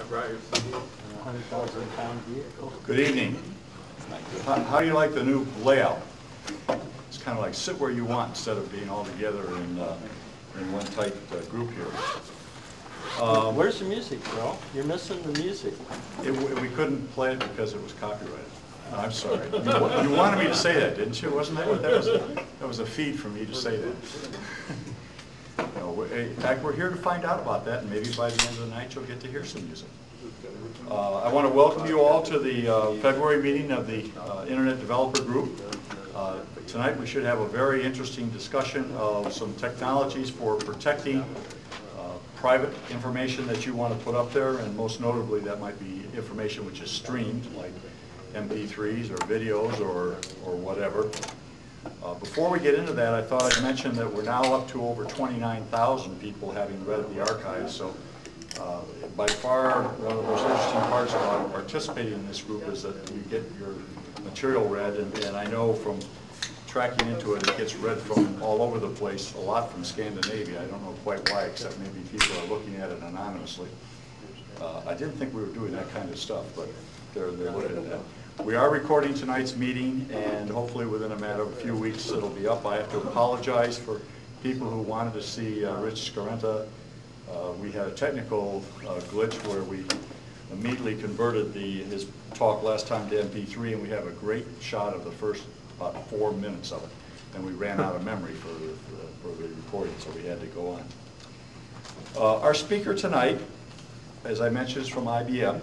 100,000-pound vehicle. Good evening. How do you like the new layout? It's kind of like sit where you want instead of being all together in one tight group here. Where's the music, bro? You're missing the music. We couldn't play it because it was copyrighted. I'm sorry. You wanted me to say that, didn't you? Wasn't that what that was? That was a feed for me to say that. No, in fact, we're here to find out about that, and maybe by the end of the night you'll get to hear some music. I want to welcome you all to the February meeting of the Internet Developer Group. Tonight we should have a very interesting discussion of some technologies for protecting private information that you want to put up there, and most notably that might be information which is streamed, like MP3s or videos or whatever. Before we get into that, I thought I'd mention that we're now up to over 29,000 people having read the archives. So by far, one of the most interesting parts about participating in this group is that you get your material read, and I know from tracking into it, it gets read from all over the place, a lot from Scandinavia. I don't know quite why, except maybe people are looking at it anonymously. I didn't think we were doing that kind of stuff, but they're looking at that. We are recording tonight's meeting, and hopefully within a matter of a few weeks it'll be up. I have to apologize for people who wanted to see Rich Scarenta. We had a technical glitch where we immediately converted his talk last time to MP3, and we have a great shot of the first about 4 minutes of it. And we ran out of memory for the recording, so we had to go on. Our speaker tonight, as I mentioned, is from IBM.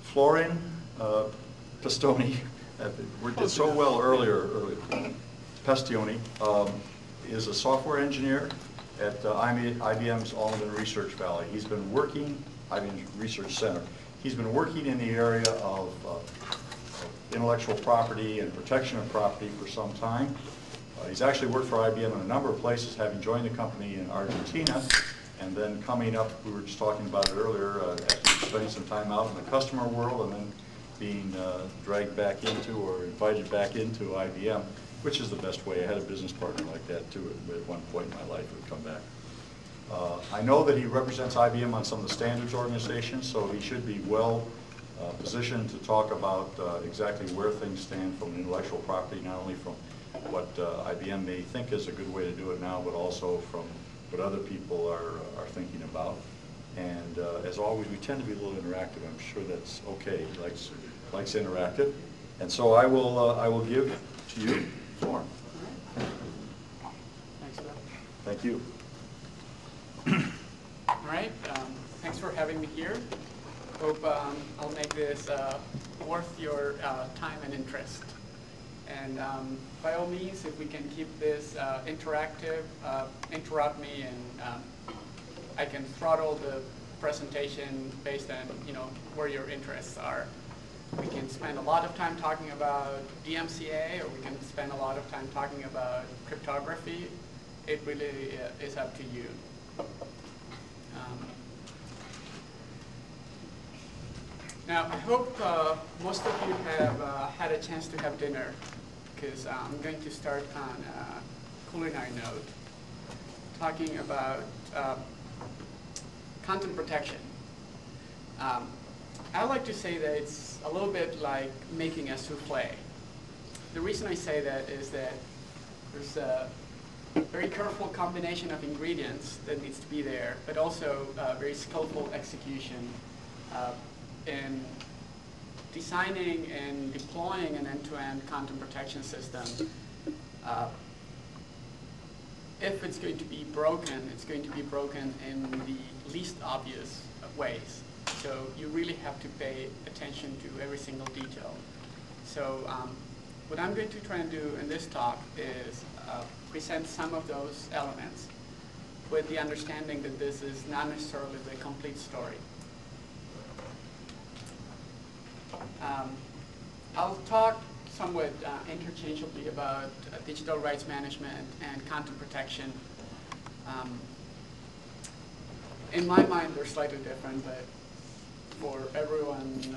Florian Pestoni, we did so well earlier. Pestoni is a software engineer at IBM's Almaden Research Valley. He's been working, IBM Research Center. He's been working in the area of intellectual property and protection of property for some time. He's actually worked for IBM in a number of places, having joined the company in Argentina, and then coming up, we were just talking about it earlier, spending some time out in the customer world, and then being dragged back into or invited back into IBM, which is the best way. I had a business partner like that too at one point in my life who would come back. I know that he represents IBM on some of the standards organizations, so he should be well positioned to talk about exactly where things stand from intellectual property, not only from what IBM may think is a good way to do it now, but also from what other people are thinking about. And as always, we tend to be a little interactive. I'm sure that's okay. He likes interactive. And so I will give to you, Florian. Thanks, Bill. Thank you. All right. Thanks for having me here. Hope I'll make this worth your time and interest. And by all means, if we can keep this interactive, interrupt me, and I can throttle the presentation based on where your interests are. We can spend a lot of time talking about DMCA, or we can spend a lot of time talking about cryptography. It really is up to you. Now, I hope most of you have had a chance to have dinner, because I'm going to start on a culinary note, talking about content protection. I like to say that it's a little bit like making a souffle. The reason I say that is that there's a very careful combination of ingredients that needs to be there, but also very skillful execution in designing and deploying an end-to-end content protection system. If it's going to be broken, it's going to be broken in the least obvious ways. So you really have to pay attention to every single detail. So what I'm going to try and do in this talk is present some of those elements with the understanding that this is not necessarily the complete story. I'll talk somewhat interchangeably about digital rights management and content protection. In my mind, they're slightly different, but for everyone,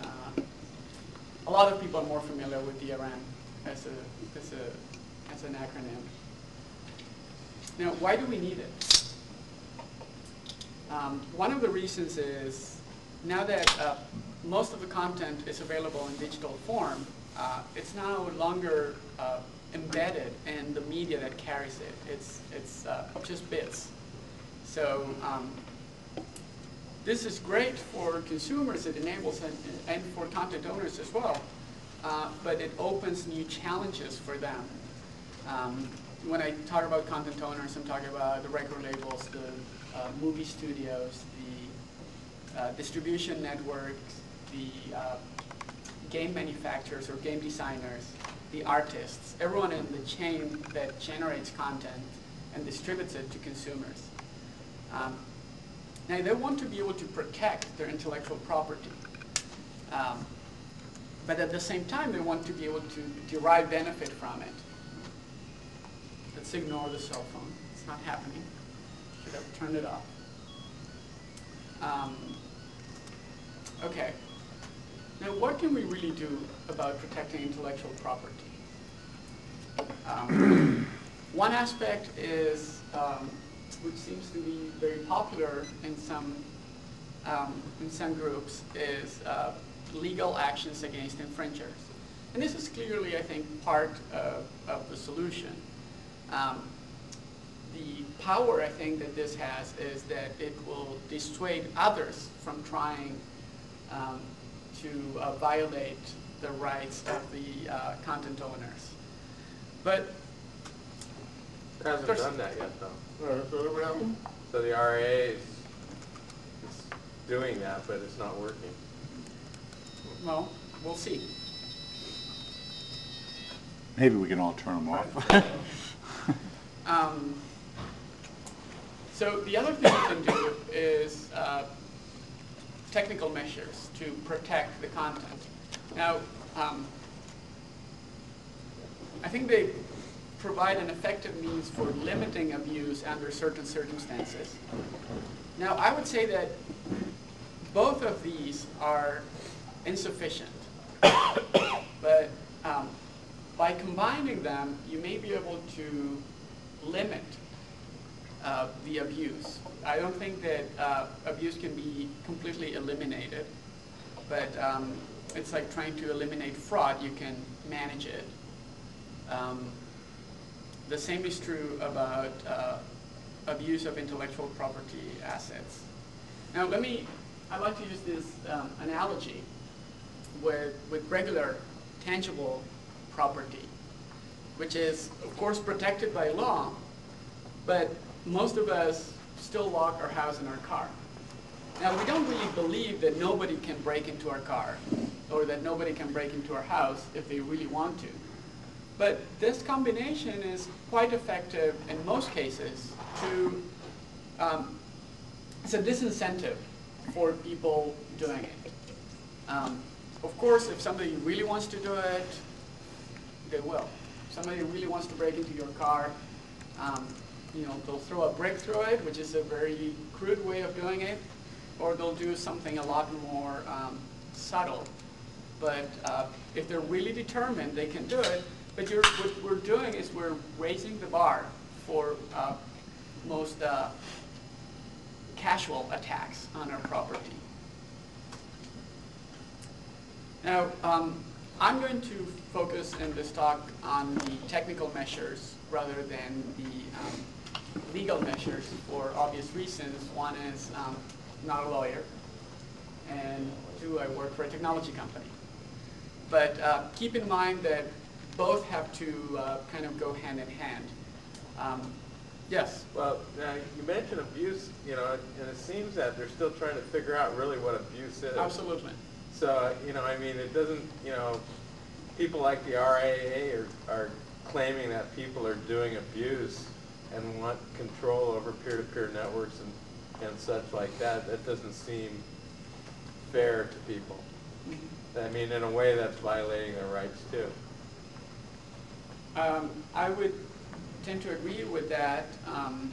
a lot of people are more familiar with DRM as an acronym. Now, why do we need it? One of the reasons is now that most of the content is available in digital form, it's no longer embedded in the media that carries it. It's just bits. So this is great for consumers. It enables, and for content owners as well, but it opens new challenges for them. When I talk about content owners, I'm talking about the record labels, the movie studios, the distribution networks, the game manufacturers or game designers, the artists, everyone in the chain that generates content and distributes it to consumers. Now, they want to be able to protect their intellectual property, but at the same time, they want to be able to derive benefit from it. Let's ignore the cell phone. It's not happening. Should have turned it off. Okay. Now, what can we really do about protecting intellectual property? One aspect is, which seems to be very popular in some groups, is legal actions against infringers. And this is clearly, I think, part of the solution. The power, I think, that this has is that it will dissuade others from trying to violate the rights of the content owners. But it hasn't done that yet, though. Mm. So the RA is doing that, but it's not working. well, we'll see. Maybe we can all turn them off. So the other thing you can do is technical measures to protect the content. Now, I think they provide an effective means for limiting abuse under certain circumstances. Now, I would say that both of these are insufficient, but by combining them, you may be able to limit the abuse. I don't think that abuse can be completely eliminated, but it's like trying to eliminate fraud. You can manage it. The same is true about abuse of intellectual property assets. Now, I'd like to use this analogy with regular tangible property, which is, of course, protected by law, but most of us still lock our house and our car. Now, we don't really believe that nobody can break into our car or that nobody can break into our house if they really want to. But this combination is quite effective in most cases to, it's a disincentive for people doing it. Of course, if somebody really wants to do it, they will. If somebody really wants to break into your car, they'll throw a brick through it, which is a very crude way of doing it, or they'll do something a lot more subtle. But if they're really determined, they can do it. But what we're doing is we're raising the bar for most casual attacks on our property. Now, I'm going to focus in this talk on the technical measures rather than the legal measures for obvious reasons. One is I'm not a lawyer, and two, I work for a technology company. But keep in mind that both have to kind of go hand in hand. Yes? Well, now you mentioned abuse, and it seems that they're still trying to figure out really what abuse is. Absolutely. So, I mean, it doesn't, people like the RAA are claiming that people are doing abuse and want control over peer-to-peer networks and such like that. That doesn't seem fair to people. Mm-hmm. I mean, in a way, that's violating their rights, too. I would tend to agree with that on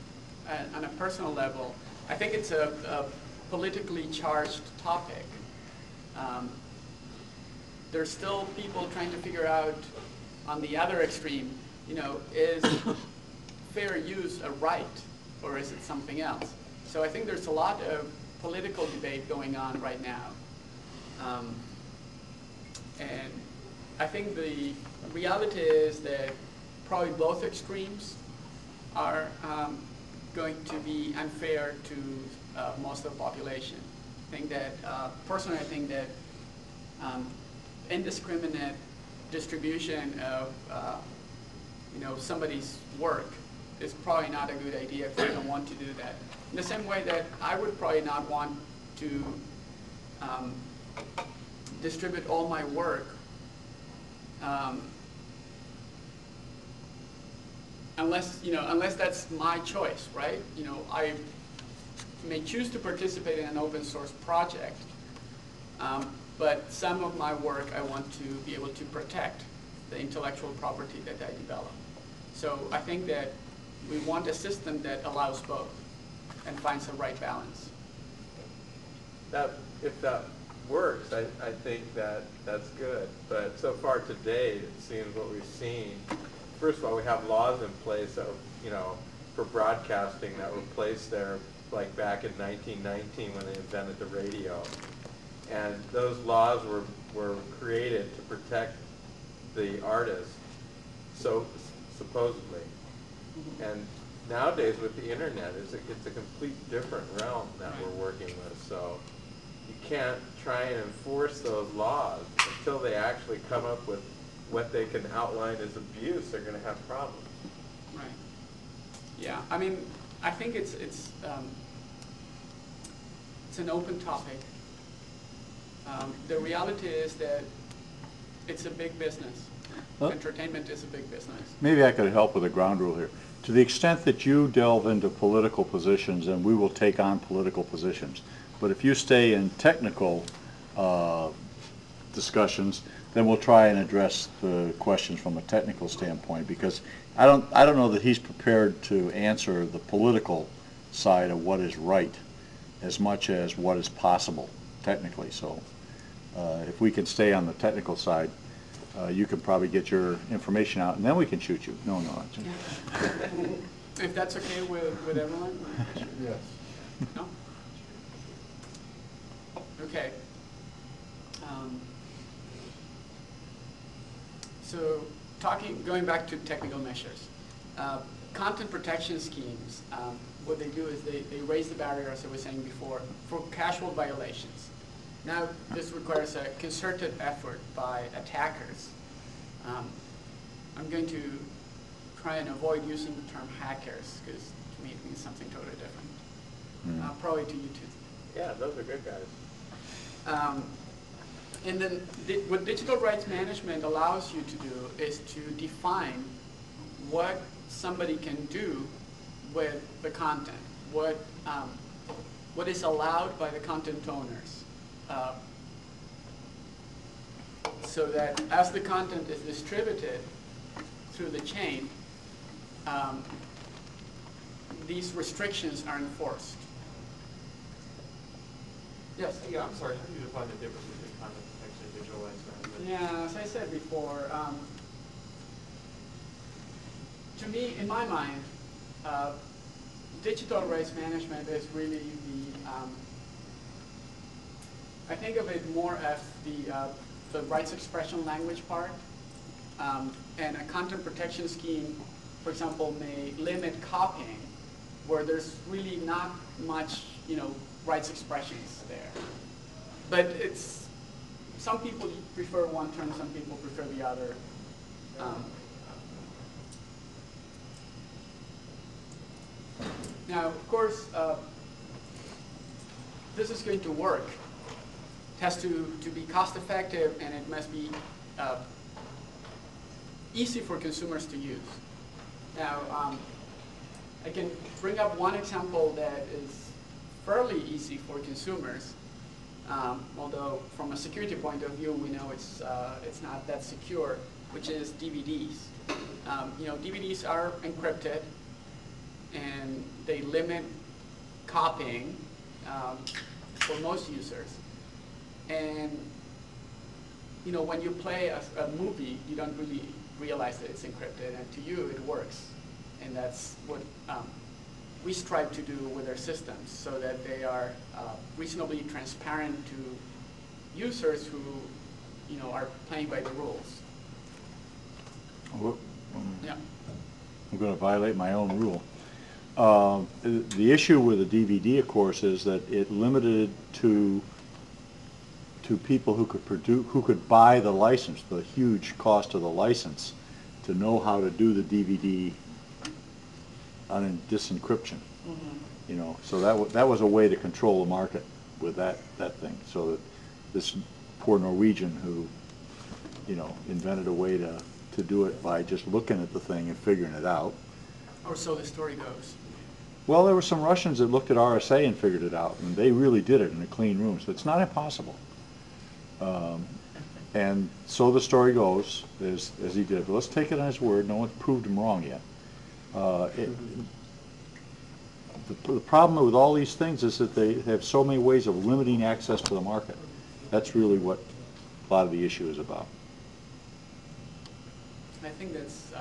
a personal level. I think it's a politically charged topic. There's still people trying to figure out, on the other extreme, is fair use a right, or is it something else? So I think there's a lot of political debate going on right now. And I think the reality is that probably both extremes are going to be unfair to most of the population. I think that, personally, I think that indiscriminate distribution of somebody's work is probably not a good idea if we don't want to do that. In the same way that I would probably not want to distribute all my work unless that's my choice, right? I may choose to participate in an open source project, but some of my work I want to be able to protect the intellectual property that I develop. So I think that we want a system that allows both and finds the right balance. If that works, I think that's good. But so far today, it seems what we've seen, first of all, we have laws in place that, for broadcasting that were placed there like back in 1919 when they invented the radio. And those laws were created to protect the artist, so supposedly. And nowadays with the internet, it's a complete different realm that we're working with. So you can't try and enforce those laws until they actually come up with what they can outline as abuse. They're going to have problems. Right. Yeah. I mean, I think it's an open topic. The reality is that it's a big business. Entertainment is a big business. Maybe I could help with a ground rule here. To the extent that you delve into political positions, and we will take on political positions, but if you stay in technical discussions, then we'll try and address the questions from a technical standpoint, because I don't know that he's prepared to answer the political side of what is right as much as what is possible technically. So if we can stay on the technical side, you can probably get your information out, and then we can shoot you. No. If that's okay with everyone? Yes. No? Okay. So going back to technical measures, content protection schemes, what they do is they raise the barrier, as I was saying before, for casual violations. Now, this requires a concerted effort by attackers. I'm going to try and avoid using the term hackers, because to me it means something totally different. Probably to you too. Yeah, those are good guys. And then what digital rights management allows you to do is to define what somebody can do with the content, what is allowed by the content owners. So that as the content is distributed through the chain, these restrictions are enforced. Yes? Yeah, I'm sorry. How do you define the difference between content protection and digital rights management? Yeah, as I said before, to me, in my mind, digital rights management is really the, I think of it more as the rights expression language part. And a content protection scheme, for example, may limit copying, where there's really not much, rights expressions there. But some people prefer one term, some people prefer the other. Now, of course, this is going to work. It has to be cost effective, and it must be easy for consumers to use. Now, I can bring up one example that is fairly easy for consumers, although from a security point of view, we know it's not that secure, which is DVDs. DVDs are encrypted, and they limit copying for most users. And when you play a movie, you don't really realize that it's encrypted, and to you it works. And that's what we strive to do with our systems, so that they are reasonably transparent to users who, are playing by the rules. Yeah. I'm going to violate my own rule. The issue with the DVD, of course, is that it limited to people who could buy the license, the huge cost of the license, to know how to do the DVD on disencryption. Mm-hmm. So that was a way to control the market with that thing. So that this poor Norwegian who, invented a way to do it by just looking at the thing and figuring it out. Or so the story goes. Well, there were some Russians that looked at RSA and figured it out, and they really did it in a clean room, so it's not impossible. And so the story goes, as he did. But let's take it on his word. No one's proved him wrong yet. The problem with all these things is that they have so many ways of limiting access to the market. That's really what a lot of the issue is about. I think that's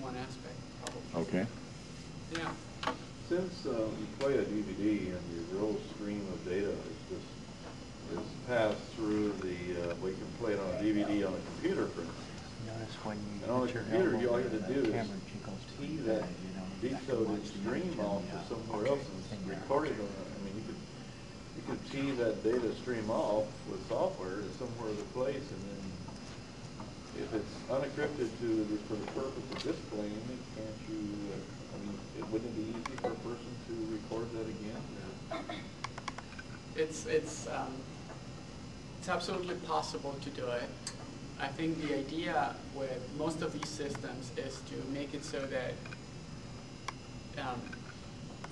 one aspect, probably. Okay. Yeah. Since you play a DVD and your real stream of data is passed through we can play it on a DVD on a computer, for instance. Notice when you And on the put your computer, elbow all you into have to the do is camera, she goes to tee the that side, decoded stream off to somewhere else and it's recorded on it. I mean, you could tee that data stream off with software to somewhere other place, and then if it's unencrypted for the purpose of displaying it, can't you? Wouldn't it be easy for a person to record that again? It's absolutely possible to do it. I think the idea with most of these systems is to make it so that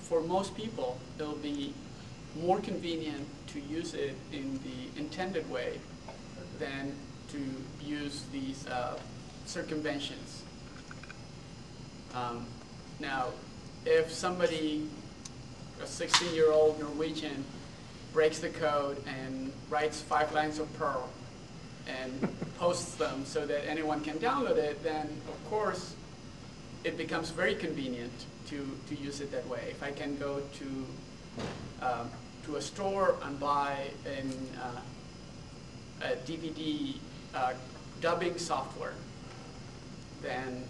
for most people it'll be more convenient to use it in the intended way than to use these circumventions. Now, if somebody, a 16-year-old Norwegian, breaks the code and writes 5 lines of Perl and posts them so that anyone can download it, then of course it becomes very convenient to use it that way. If I can go to a store and buy a DVD dubbing software, then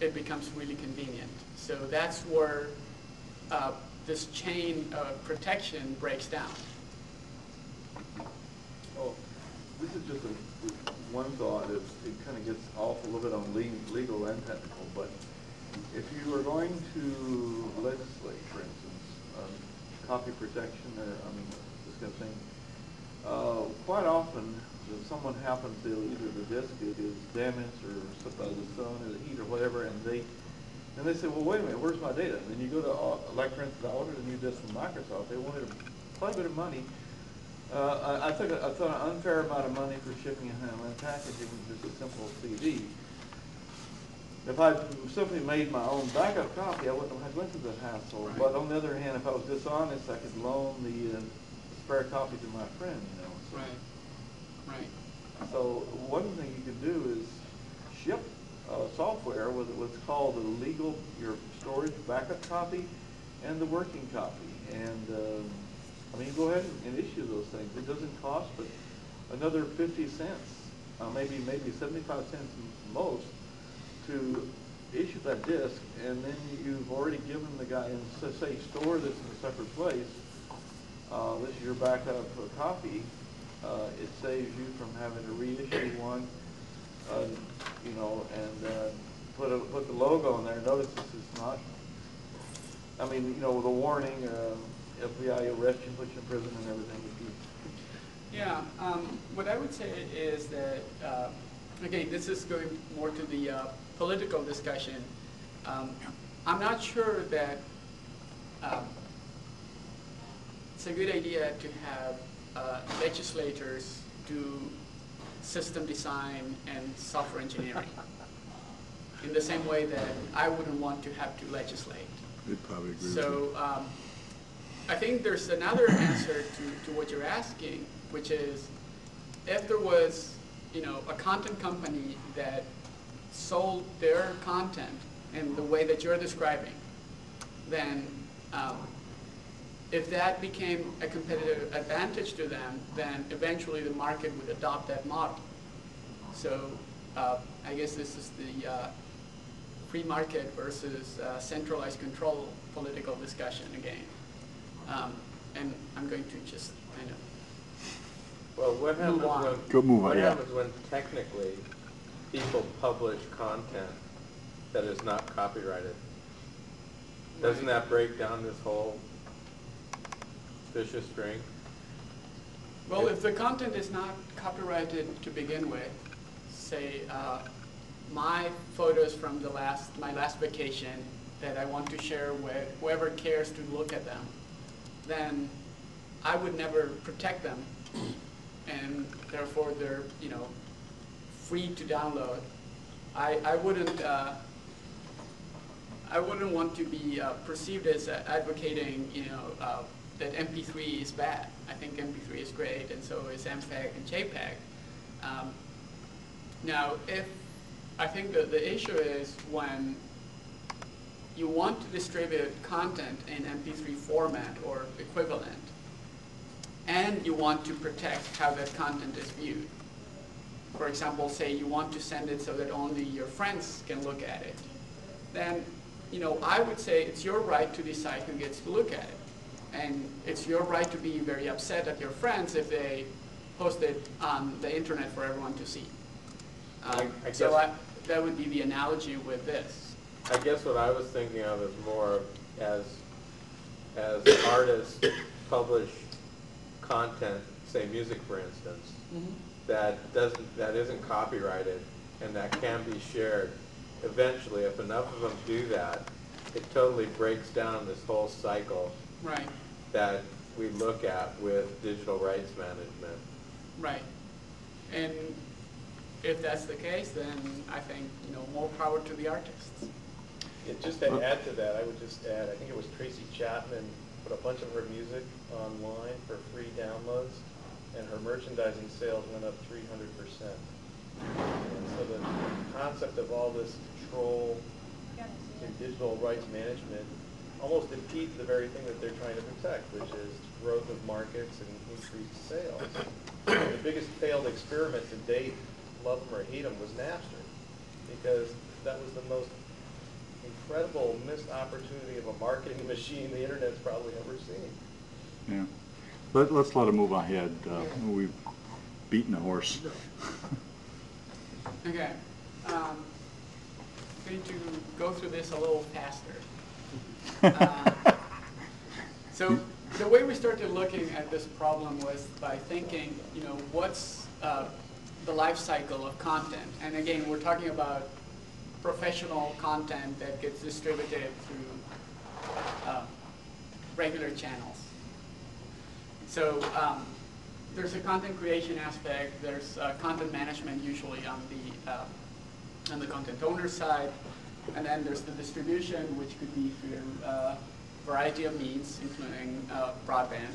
it becomes really convenient. So that's where this chain of protection breaks down. Oh, this is just one thought. It kind of gets off a little bit on legal and technical, but if you are going to legislate, for instance, copy protection or this kind of thing, quite often if someone happens to either the disk is damaged or slipped out of the sun or the heat or whatever, and they say, well, wait a minute, where's my data? And then you go to, like for instance, I ordered a new disk from Microsoft. They wanted quite a bit of money. I thought an unfair amount of money for shipping and handling, packaging, just a simple CD. If I simply made my own backup copy, I wouldn't have had to went through that hassle. Right. But on the other hand, if I was dishonest, I could loan the spare copy to my friend, So. Right. Right. So one thing you can do is ship software with what's called your storage backup copy and the working copy. And you go ahead and issue those things. It doesn't cost but another 50 cents, maybe 75 cents most, to issue that disk, and then you've already given the guy, and say store this in a separate place. This is your backup copy. It saves you from having to reissue one, and put the logo in there. Notice this is not, with a warning, FBI arrest you, put you in prison and everything. Yeah, what I would say is that, again, this is going more to the political discussion. I'm not sure that it's a good idea to have legislators do system design and software engineering in the same way that I wouldn't want to have to legislate. We'd probably agree with So I think there's another answer to what you're asking, which is if there was, a content company that sold their content in the way that you're describing, then if that became a competitive advantage to them, then eventually the market would adopt that model. So I guess this is the free market versus centralized control political discussion again. And I'm going to just kind of Well, what happens move on. what happens when technically people publish content that is not copyrighted? Doesn't that break down this whole vicious string? Well, if the content is not copyrighted to begin with, say my photos from my last vacation that I want to share with whoever cares to look at them, then I would never protect them, and therefore they're free to download. I wouldn't want to be perceived as advocating that MP3 is bad. I think MP3 is great, and so is MPEG and JPEG. Now, I think the issue is when you want to distribute content in MP3 format or equivalent, and you want to protect how that content is viewed. For example, say you want to send it so that only your friends can look at it. Then, I would say it's your right to decide who gets to look at it. And it's your right to be very upset at your friends if they post it on the internet for everyone to see. That would be the analogy with this. I guess what I was thinking of is more as artists publish content, say music for instance, that isn't copyrighted and that can be shared. Eventually, if enough of them do that, it totally breaks down this whole cycle Right. that we look at with digital rights management. Right. And if that's the case, then I think more power to the artists. Yeah, just to add to that, I would just add, I think it was Tracy Chapman put a bunch of her music online for free downloads, and her merchandising sales went up 300%. And so the concept of all this control in digital rights management almost impedes the very thing that they're trying to protect, which is growth of markets and increased sales. The biggest failed experiment to date, love them or hate them, was Napster, because that was the most incredible missed opportunity of a marketing machine the internet's probably ever seen. Yeah. Let's let him move ahead. We've beaten the horse. Okay. I'm going to go through this a little faster. So the way we started looking at this problem was by thinking, what's the life cycle of content? And again, we're talking about professional content that gets distributed through regular channels. So there's a content creation aspect. There's content management usually on the content owner side, and then there's the distribution, which could be through a variety of means, including broadband.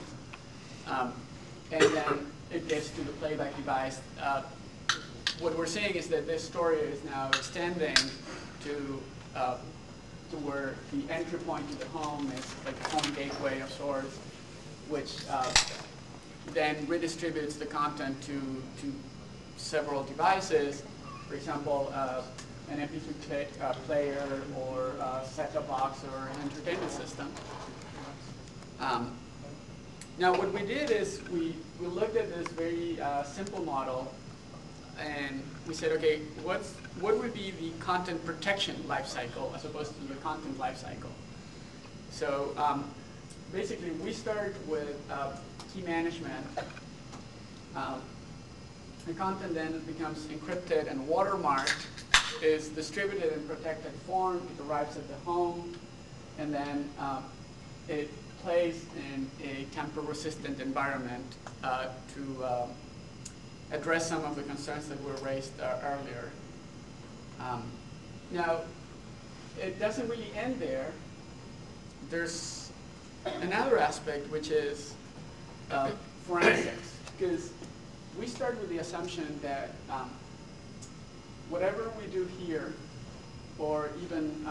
And then it gets to the playback device. What we're saying is that this story is now extending to where the entry point to the home is like a home gateway of sorts, which then redistributes the content to several devices. For example, an MP3 player or a set-top box or an entertainment system. Now what we did is we looked at this very simple model, and we said, okay, what would be the content protection life cycle as opposed to the content life cycle? So basically we start with key management. The content then becomes encrypted and watermarked, is distributed in protected form, it arrives at the home, and then it plays in a tamper-resistant environment to address some of the concerns that were raised earlier. Now, it doesn't really end there. There's another aspect, which is forensics, because we start with the assumption that whatever we do here, or even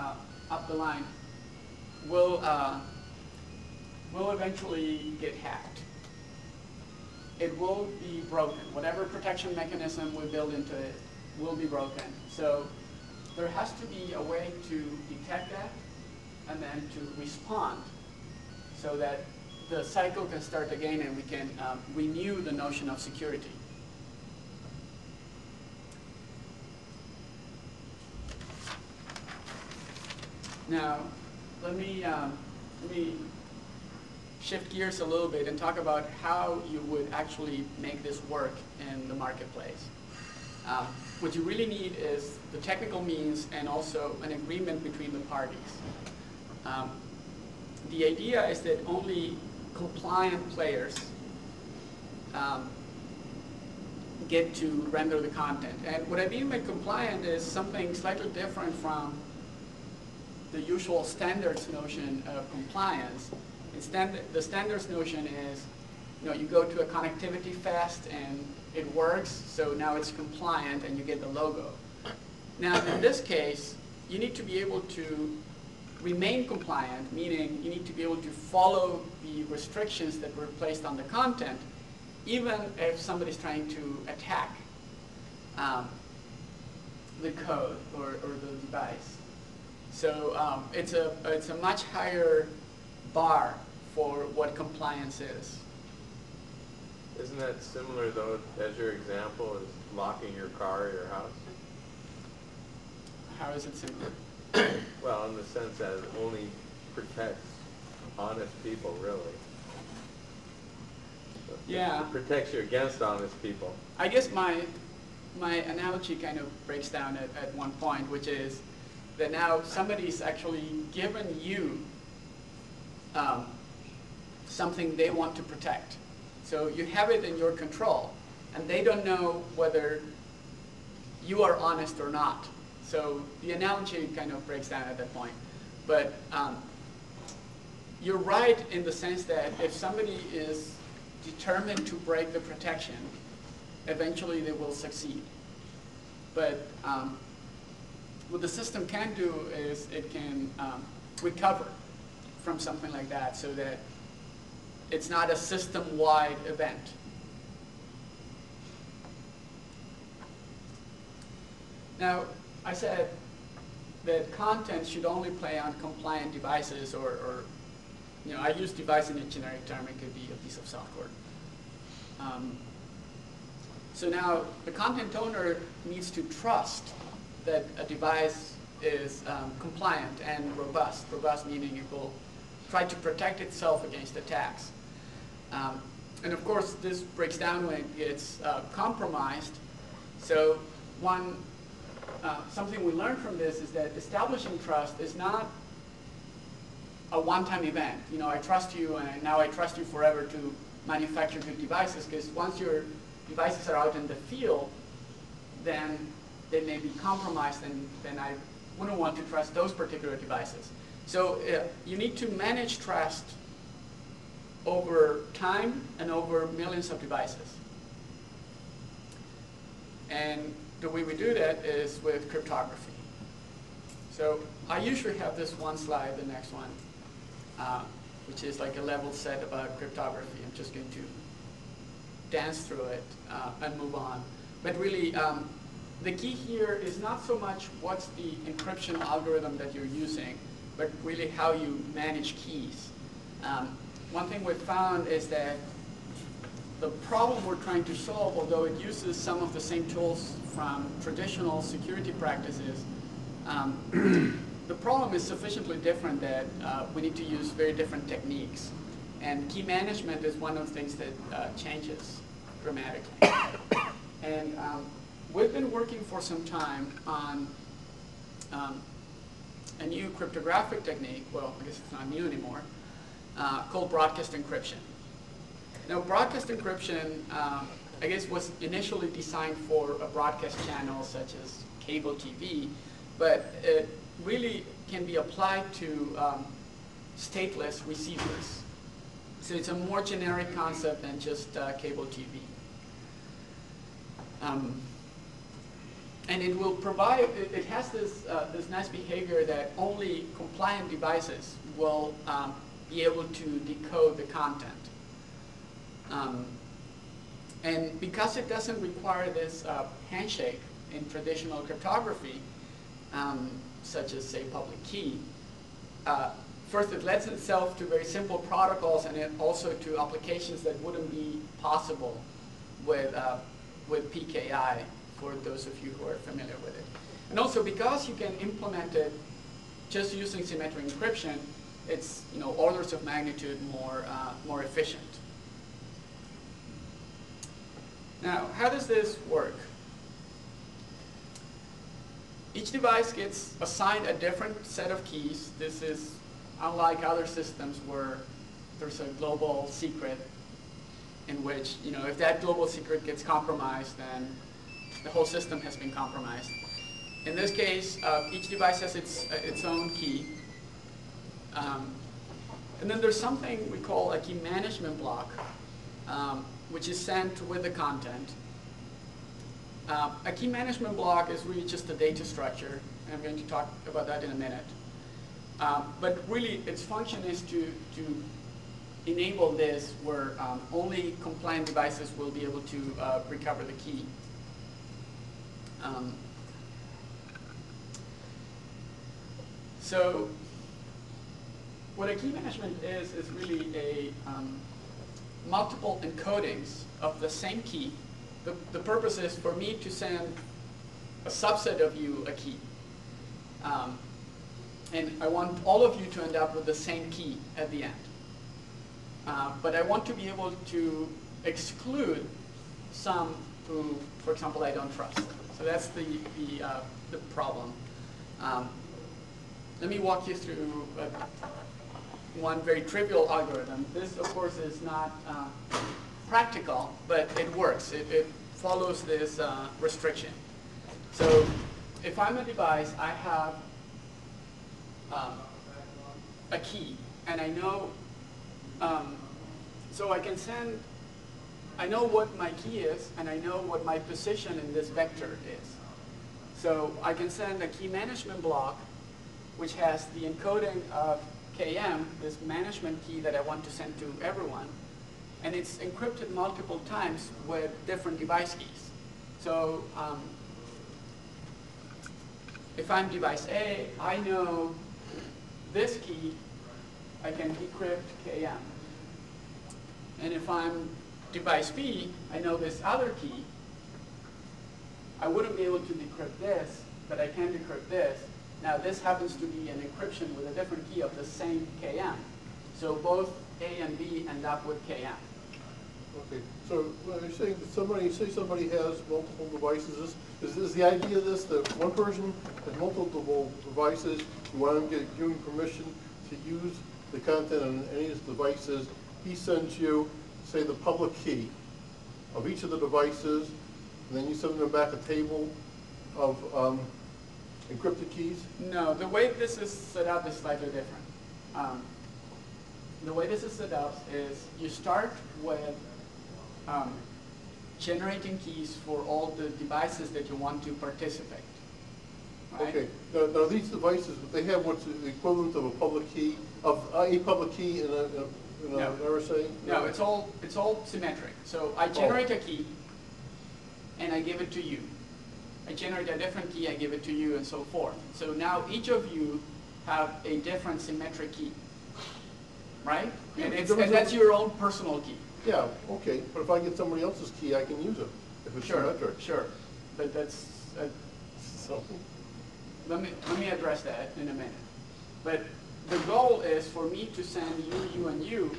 up the line, will eventually get hacked. It will be broken. Whatever protection mechanism we build into it will be broken. So there has to be a way to detect that and then to respond so that the cycle can start again and we can renew the notion of security. Now, let me shift gears a little bit and talk about how you would actually make this work in the marketplace. What you really need is the technical means and also an agreement between the parties. The idea is that only compliant players get to render the content. And what I mean by compliant is something slightly different from the usual standards notion of compliance. Instead, the standards notion is, you go to a connectivity fest and it works, so now it's compliant and you get the logo. Now, in this case, you need to be able to remain compliant, meaning you need to be able to follow the restrictions that were placed on the content, even if somebody's trying to attack the code or the device. So it's a much higher bar for what compliance is. Isn't that similar, though, as your example, is locking your car or your house? How is it similar? Well, in the sense that it only protects honest people, really. So Yeah. It protects you against honest people. I guess my analogy kind of breaks down at one point, which is that now somebody's actually given you something they want to protect. So you have it in your control, and they don't know whether you are honest or not. So the analogy kind of breaks down at that point. But you're right in the sense that if somebody is determined to break the protection, eventually they will succeed. But what the system can do is it can recover from something like that so that it's not a system-wide event. Now, I said that content should only play on compliant devices or I use device in a generic term. It could be a piece of software. So now the content owner needs to trust that a device is compliant and robust. Robust meaning it will try to protect itself against attacks. And of course, this breaks down when it gets compromised. So something we learned from this is that establishing trust is not a one-time event. I trust you, and now I trust you forever to manufacture good devices, because once your devices are out in the field, then they may be compromised, and then I wouldn't want to trust those particular devices. So you need to manage trust over time and over millions of devices. And the way we do that is with cryptography. So I usually have this one slide, the next one, which is like a level set about cryptography. I'm just going to dance through it and move on. But really, the key here is not so much what's the encryption algorithm that you're using, but really how you manage keys. One thing we've found is that the problem we're trying to solve, although it uses some of the same tools from traditional security practices, the problem is sufficiently different that we need to use very different techniques. And key management is one of the things that changes dramatically. And we've been working for some time on a new cryptographic technique, well, I guess it's not new anymore, called broadcast encryption. Now, broadcast encryption, I guess, was initially designed for a broadcast channel such as cable TV, but it really can be applied to stateless receivers. So it's a more generic concept than just cable TV. And it will provide, it has this, this nice behavior that only compliant devices will be able to decode the content. And because it doesn't require this handshake in traditional cryptography, such as, say, public key, first, it lends itself to very simple protocols, and it also to applications that wouldn't be possible with PKI, for those of you who are familiar with it. And also, because you can implement it just using symmetric encryption, it's orders of magnitude more efficient. Now, how does this work? Each device gets assigned a different set of keys. This is unlike other systems where there's a global secret in which, if that global secret gets compromised, then the whole system has been compromised. In this case, each device has its own key. And then there's something we call a key management block, which is sent with the content. A key management block is really just a data structure, and I'm going to talk about that in a minute. But really, its function is to enable this where only compliant devices will be able to recover the key. So what a key management is really a multiple encodings of the same key. The purpose is for me to send a subset of you a key. And I want all of you to end up with the same key at the end. But I want to be able to exclude some who, for example, I don't trust. So that's the problem. Let me walk you through one very trivial algorithm. This, of course, is not practical, but it works. It follows this restriction. So if I'm a device, I have a key, and I know, so I can send, I know what my key is, and I know what my position in this vector is. So I can send a key management block, which has the encoding of KM, this management key that I want to send to everyone, and it's encrypted multiple times with different device keys. So if I'm device A, I know this key, I can decrypt KM. And if I'm device B, I know this other key. I wouldn't be able to decrypt this, but I can decrypt this. Now this happens to be an encryption with a different key of the same KM. So both A and B end up with KM. Okay, so when you're saying that somebody has multiple devices, is the idea of this that one person has multiple devices, you want to give him permission to use the content on any of his devices, he sends you, say, the public key of each of the devices, and then you send them back a table of encrypted keys? No, the way this is set up is slightly different. The way this is set up is you start with generating keys for all the devices that you want to participate. Right? Okay. Now these devices, they have what's the equivalent of a public key, of a public key in an RSA? No, it's all symmetric. So I generate a key, and I give it to you. I generate a different key, I give it to you, and so forth. So now each of you have a different symmetric key, right? Yeah, and that's your own personal key. Yeah, okay. But if I get somebody else's key, I can use it if it's symmetric. Sure. But that's So. let me address that in a minute. But the goal is for me to send you, and you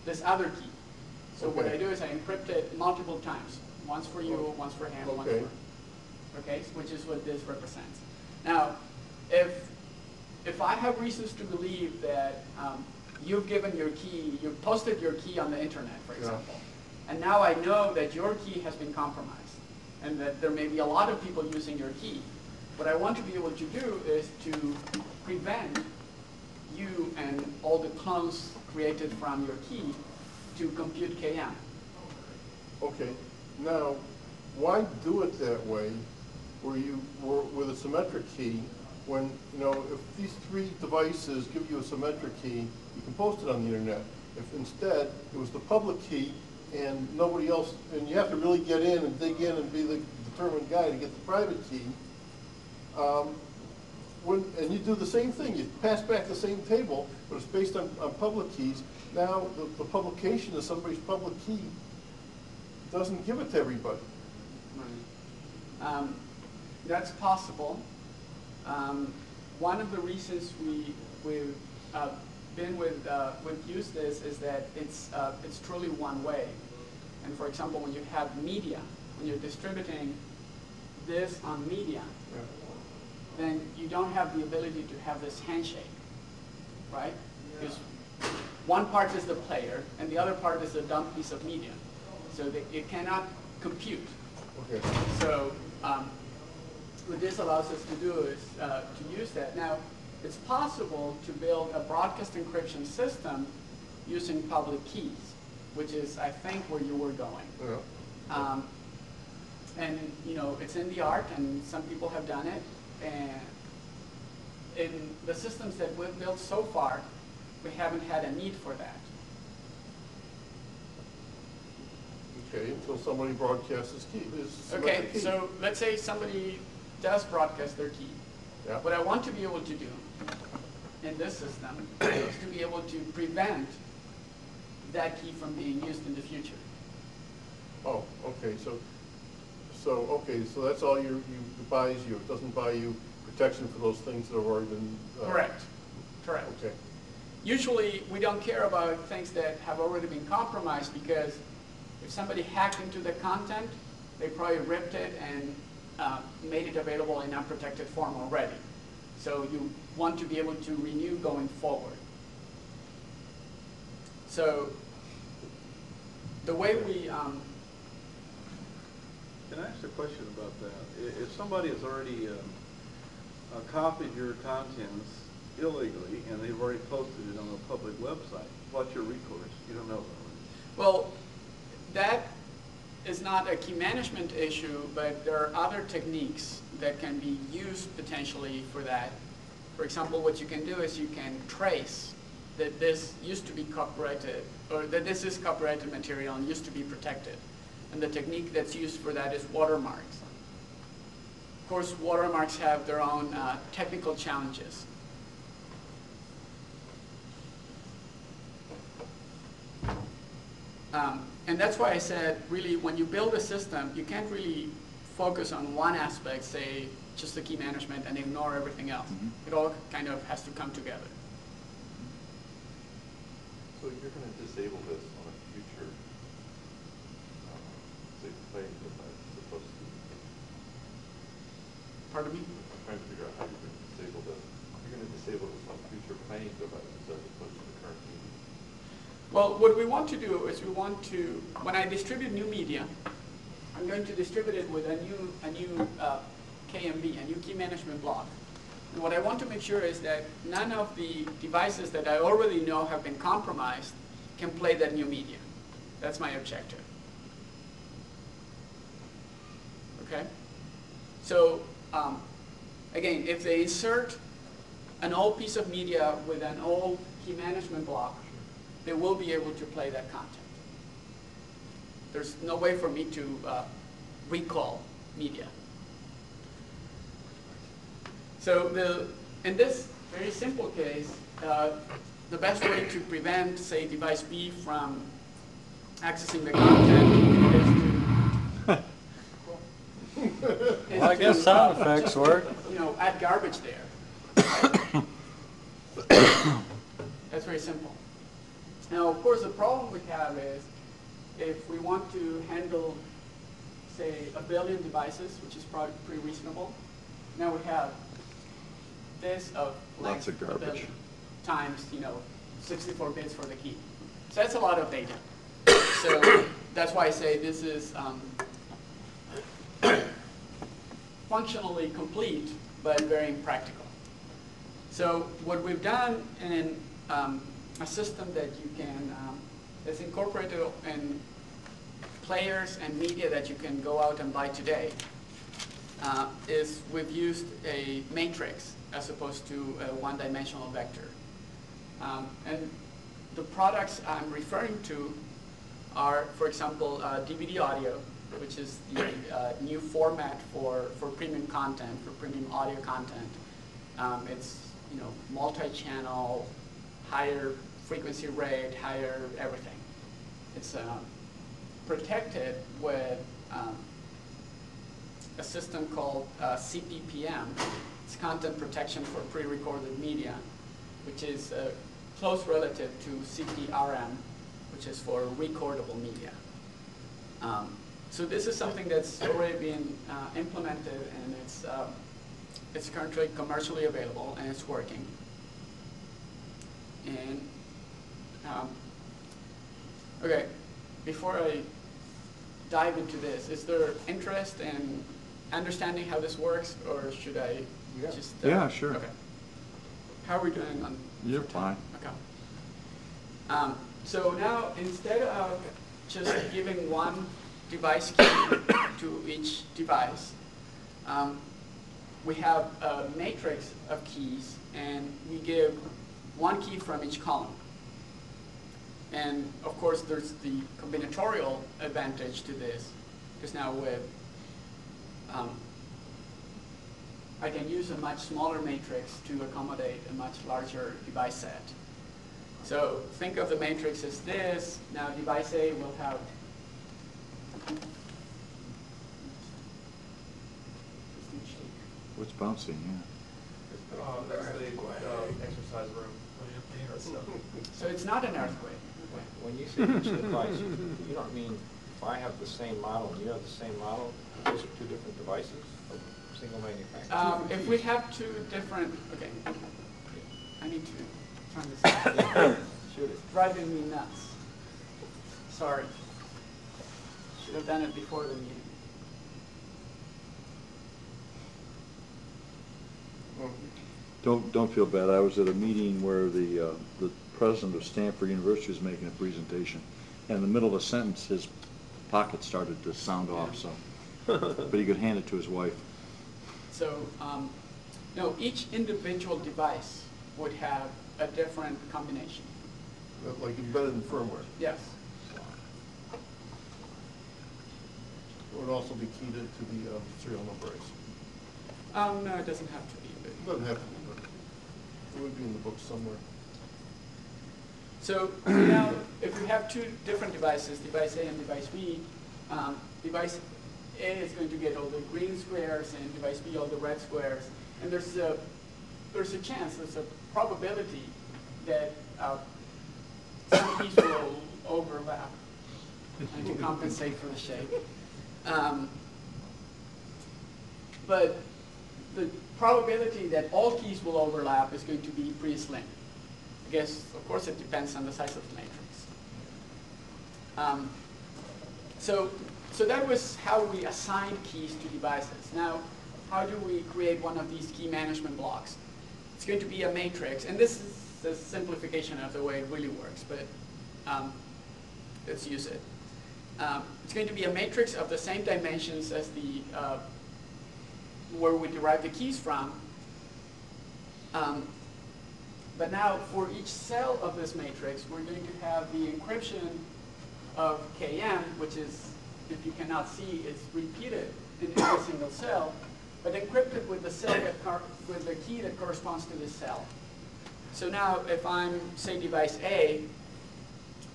this other key. So what I do is I encrypt it multiple times. Once for you, once for him, once for okay, which is what this represents. Now, if I have reasons to believe that you've given your key, you've posted your key on the internet, for example, and now I know that your key has been compromised, and that there may be a lot of people using your key, what I want to be able to do is to prevent you and all the clones created from your key to compute KM. Okay. Now, why do it that way where you were with a symmetric key, when, you know, if these three devices give you a symmetric key, you can post it on the internet. If instead it was the public key and nobody else, and you have to really get in and dig in and be the determined guy to get the private key, and you do the same thing, you pass back the same table, but it's based on public keys. Now the publication of somebody's public key doesn't give it to everybody. Right. That's possible. One of the reasons we've been with use this is that it's truly one way. And for example, when you have media, when you're distributing this on media, then you don't have the ability to have this handshake, right? Because one part is the player, and the other part is a dumb piece of media. So it cannot compute. Okay. So what this allows us to do is to use that. Now, it's possible to build a broadcast encryption system using public keys, which is, I think, where you were going. Yeah. And you know, it's in the art, and some people have done it. And in the systems that we've built so far, we haven't had a need for that. Okay, until somebody broadcasts his key. Okay, so let's say somebody does broadcast their key. Yeah. What I want to be able to do in this system is to be able to prevent that key from being used in the future. Oh, okay, so that's all it buys you. It doesn't buy you protection for those things that have already been. Correct. Correct. Okay. Usually, we don't care about things that have already been compromised, because if somebody hacked into the content, they probably ripped it and made it available in unprotected form already. So you want to be able to renew going forward. So the way we Can I ask a question about that? If somebody has already copied your contents illegally and they've already posted it on a public website, what's your recourse? You don't know that. Well, that is not a key management issue, but there are other techniques that can be used potentially for that. For example, what you can do is you can trace that this used to be copyrighted, or that this is copyrighted material and used to be protected. And the technique that's used for that is watermarks. Of course, watermarks have their own technical challenges. And that's why I said, really, when you build a system, you can't really focus on one aspect, say, just the key management, and ignore everything else. It all kind of has to come together. So you're going to disable this on a future, say, playing device, supposed to? Pardon me? I'm trying to figure out how you're going to disable this. You're going to disable this on future playing devices as opposed to the current media. Well, what we want to do is we want to, when I distribute new media, I'm going to distribute it with a new KMB, a new key management block. And what I want to make sure is that none of the devices that I already know have been compromised can play that new media. That's my objective. Okay? So, again, if they insert an old piece of media with an old key management block, they will be able to play that content. There's no way for me to recall media. So in this very simple case, the best way to prevent, say, device B from accessing the content is Well, I guess sound effects work. You know, add garbage there. That's very simple. Now, of course, the problem we have is if we want to handle, say, 1 billion devices, which is probably pretty reasonable, now we have this of Lots of length 1 garbage. billion times, 64 bits for the key. So that's a lot of data. So that's why I say this is functionally complete, but very impractical. So what we've done in a system that you can, that's incorporated in players and media that you can go out and buy today, is we've used a matrix as opposed to a one-dimensional vector. And the products I'm referring to are, for example, DVD audio, which is the new format for premium content, for premium audio content. It's multi-channel, higher frequency rate, higher everything. It's protected with a system called CPPM. It's content protection for pre-recorded media, which is a close relative to CPRM, which is for recordable media. So this is something that's already been implemented, and it's currently commercially available, and it's working. And okay, before I dive into this, is there interest in understanding how this works, or should I just... Yeah, sure. Okay. How are we doing on... You're fine. Okay. So now, instead of just giving one device key to each device, we have a matrix of keys, and we give one key from each column. And of course, there's the combinatorial advantage to this, because now with I can use a much smaller matrix to accommodate a much larger device set. So think of the matrix as this. Now device A will have What's bouncing, yeah. That's the exercise room. so it's not an earthquake. When you say each device, you don't mean if I have the same model and you have the same model, those are two different devices of single manufacturer? If we have two different, okay, I need to turn this off. Shoot it. It's driving me nuts. Sorry. Should have done it before the meeting. Don't feel bad. I was at a meeting where the president of Stanford University was making a presentation, and in the middle of a sentence, his pocket started to sound off. So, but he could hand it to his wife. So, no, each individual device would have a different combination. Like embedded in firmware. Yes. It would also be keyed into the serial number race. No, it doesn't have to be. But It doesn't have to be, but it would be in the book somewhere. So now, if we have two different devices, device A and device B, device A is going to get all the green squares and device B all the red squares. And there's a chance, there's a probability that some keys will overlap and to compensate for the shake. But the probability that all keys will overlap is going to be pretty slim. I guess, of course, it depends on the size of the matrix. So that was how we assign keys to devices. Now, how do we create one of these key management blocks? It's going to be a matrix, and this is a simplification of the way it really works, but let's use it. It's going to be a matrix of the same dimensions as the where we derive the keys from. But now, for each cell of this matrix, we're going to have the encryption of Km, which is, if you cannot see, is repeated in every single cell, but encrypted with the cell with the key that corresponds to this cell. So now, if I'm, say, device A,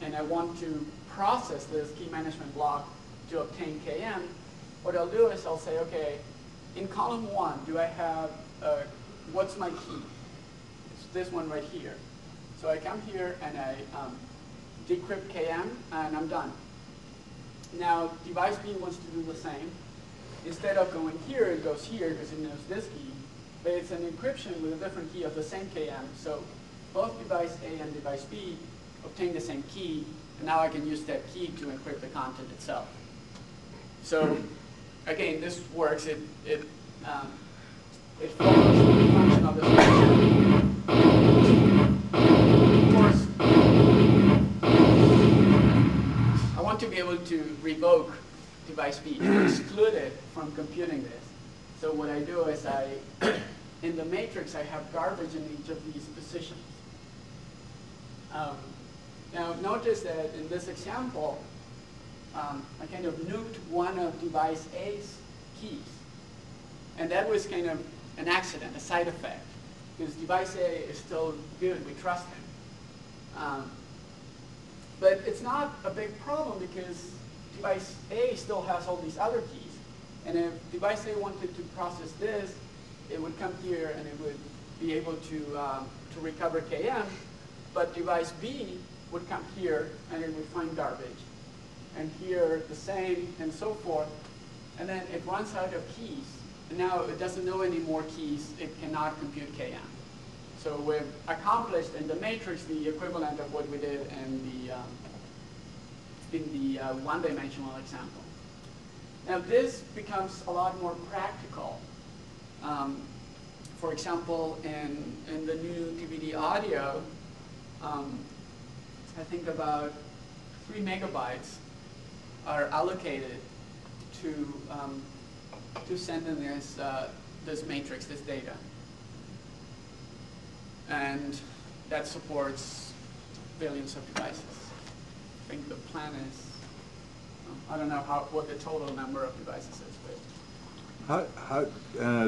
and I want to process this key management block to obtain Km, what I'll do is I'll say, okay, in column 1, do I have, what's my key? It's this one right here. So I come here and I decrypt Km, and I'm done. Now, device B wants to do the same. Instead of going here, it goes here because it knows this key. But it's an encryption with a different key of the same Km. So both device A and device B obtain the same key, and now I can use that key to encrypt the content itself. So again, this works. It follows the function of the structure. Of course, I want to be able to revoke device B and exclude it from computing this. So what I do is in the matrix, I have garbage in each of these positions. Now notice that in this example, I kind of nuked one of device A's keys. And that was kind of an accident, a side effect, because device A is still good, we trust him. But it's not a big problem because device A still has all these other keys. And if device A wanted to process this, it would come here and it would be able to recover KM, but device B would come here and it would find garbage. And here the same and so forth. And then it runs out of keys. And now it doesn't know any more keys. It cannot compute KM. So we've accomplished in the matrix the equivalent of what we did in the one-dimensional example. Now this becomes a lot more practical. For example, in the new DVD audio, I think about 3 megabytes are allocated to sending this matrix, this data. And that supports billions of devices. I think the plan is, I don't know what the total number of devices is, but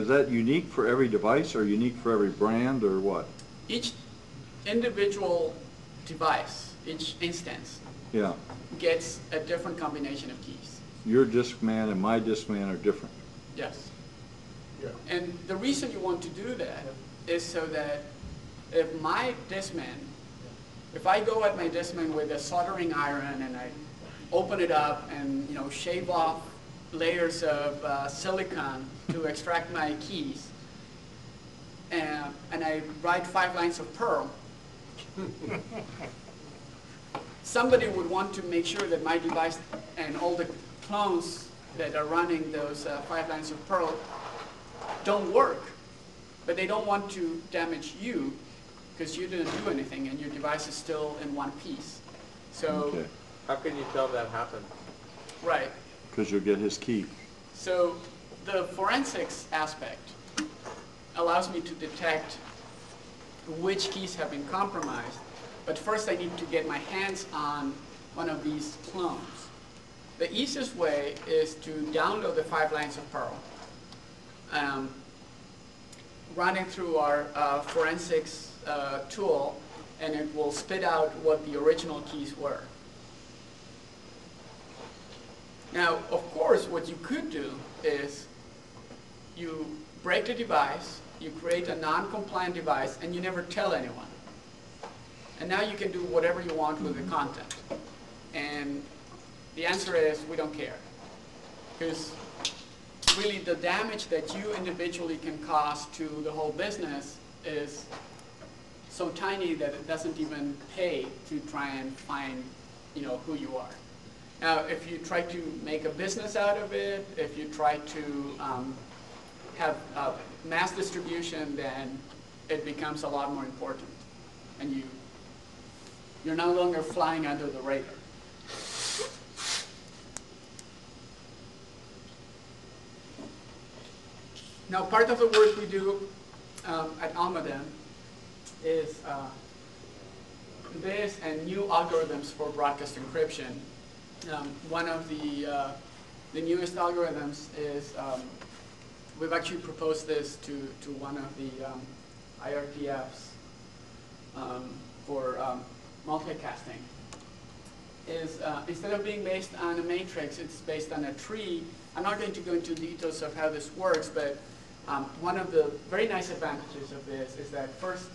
Is that unique for every device or unique for every brand or what? each individual device, each instance, Yeah. gets a different combination of keys. Your Discman and my Discman are different. Yes. Yeah. And the reason you want to do that is so that if my Discman, if I go at my Discman with a soldering iron and I open it up and shave off layers of silicon to extract my keys, and I write 5 lines of Perl, somebody would want to make sure that my device and all the clones that are running those 5 lines of Perl don't work. But they don't want to damage you because you didn't do anything and your device is still in one piece. So, Okay. How can you tell that happened? right. Because you'll get his key. So the forensics aspect allows me to detect which keys have been compromised. But first I need to get my hands on one of these clones. The easiest way is to download the 5 lines of Perl, run it through our forensics tool, and it will spit out what the original keys were. Now, of course, what you could do is you break the device, you create a non-compliant device, and you never tell anyone. And now you can do whatever you want with the content. And the answer is, we don't care. Because really the damage that you individually can cause to the whole business is so tiny that it doesn't even pay to try and find who you are. Now, if you try to make a business out of it, if you try to have mass distribution, then it becomes a lot more important. And you're no longer flying under the radar. Now, part of the work we do at Almaden is this and new algorithms for broadcast encryption. One of the newest algorithms is, we've actually proposed this to one of the IRTFs for multicasting. Is instead of being based on a matrix, it's based on a tree. I'm not going to go into details of how this works, but one of the very nice advantages of this is that first,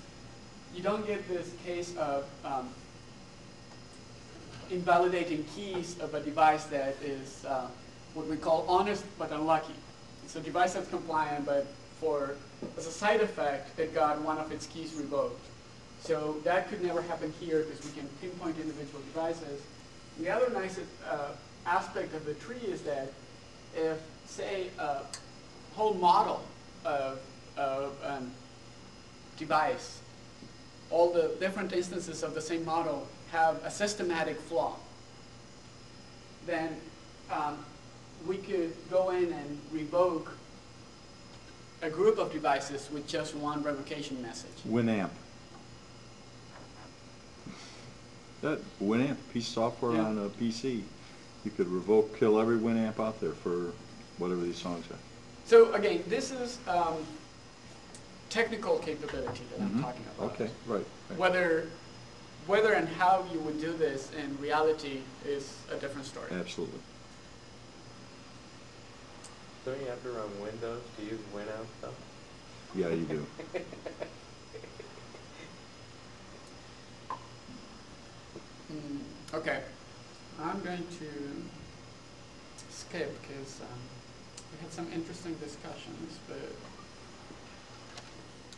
you don't get this case of invalidating keys of a device that is what we call honest but unlucky. It's a device that's compliant, but as a side effect, it got one of its keys revoked. So that could never happen here because we can pinpoint individual devices. And the other nice aspect of the tree is that if, say, a whole model of device, all the different instances of the same model have a systematic flaw, then we could go in and revoke a group of devices with just one revocation message. Winamp. That Winamp piece of software Yeah. on a PC, you could revoke, kill every Winamp out there for whatever these songs are. So again, this is technical capability that I'm talking about. Okay, right. right. Whether and how you would do this in reality is a different story. Absolutely. Don't you have to run Windows to use Winamp stuff? Yeah, you do. Okay, I'm going to skip because we had some interesting discussions, but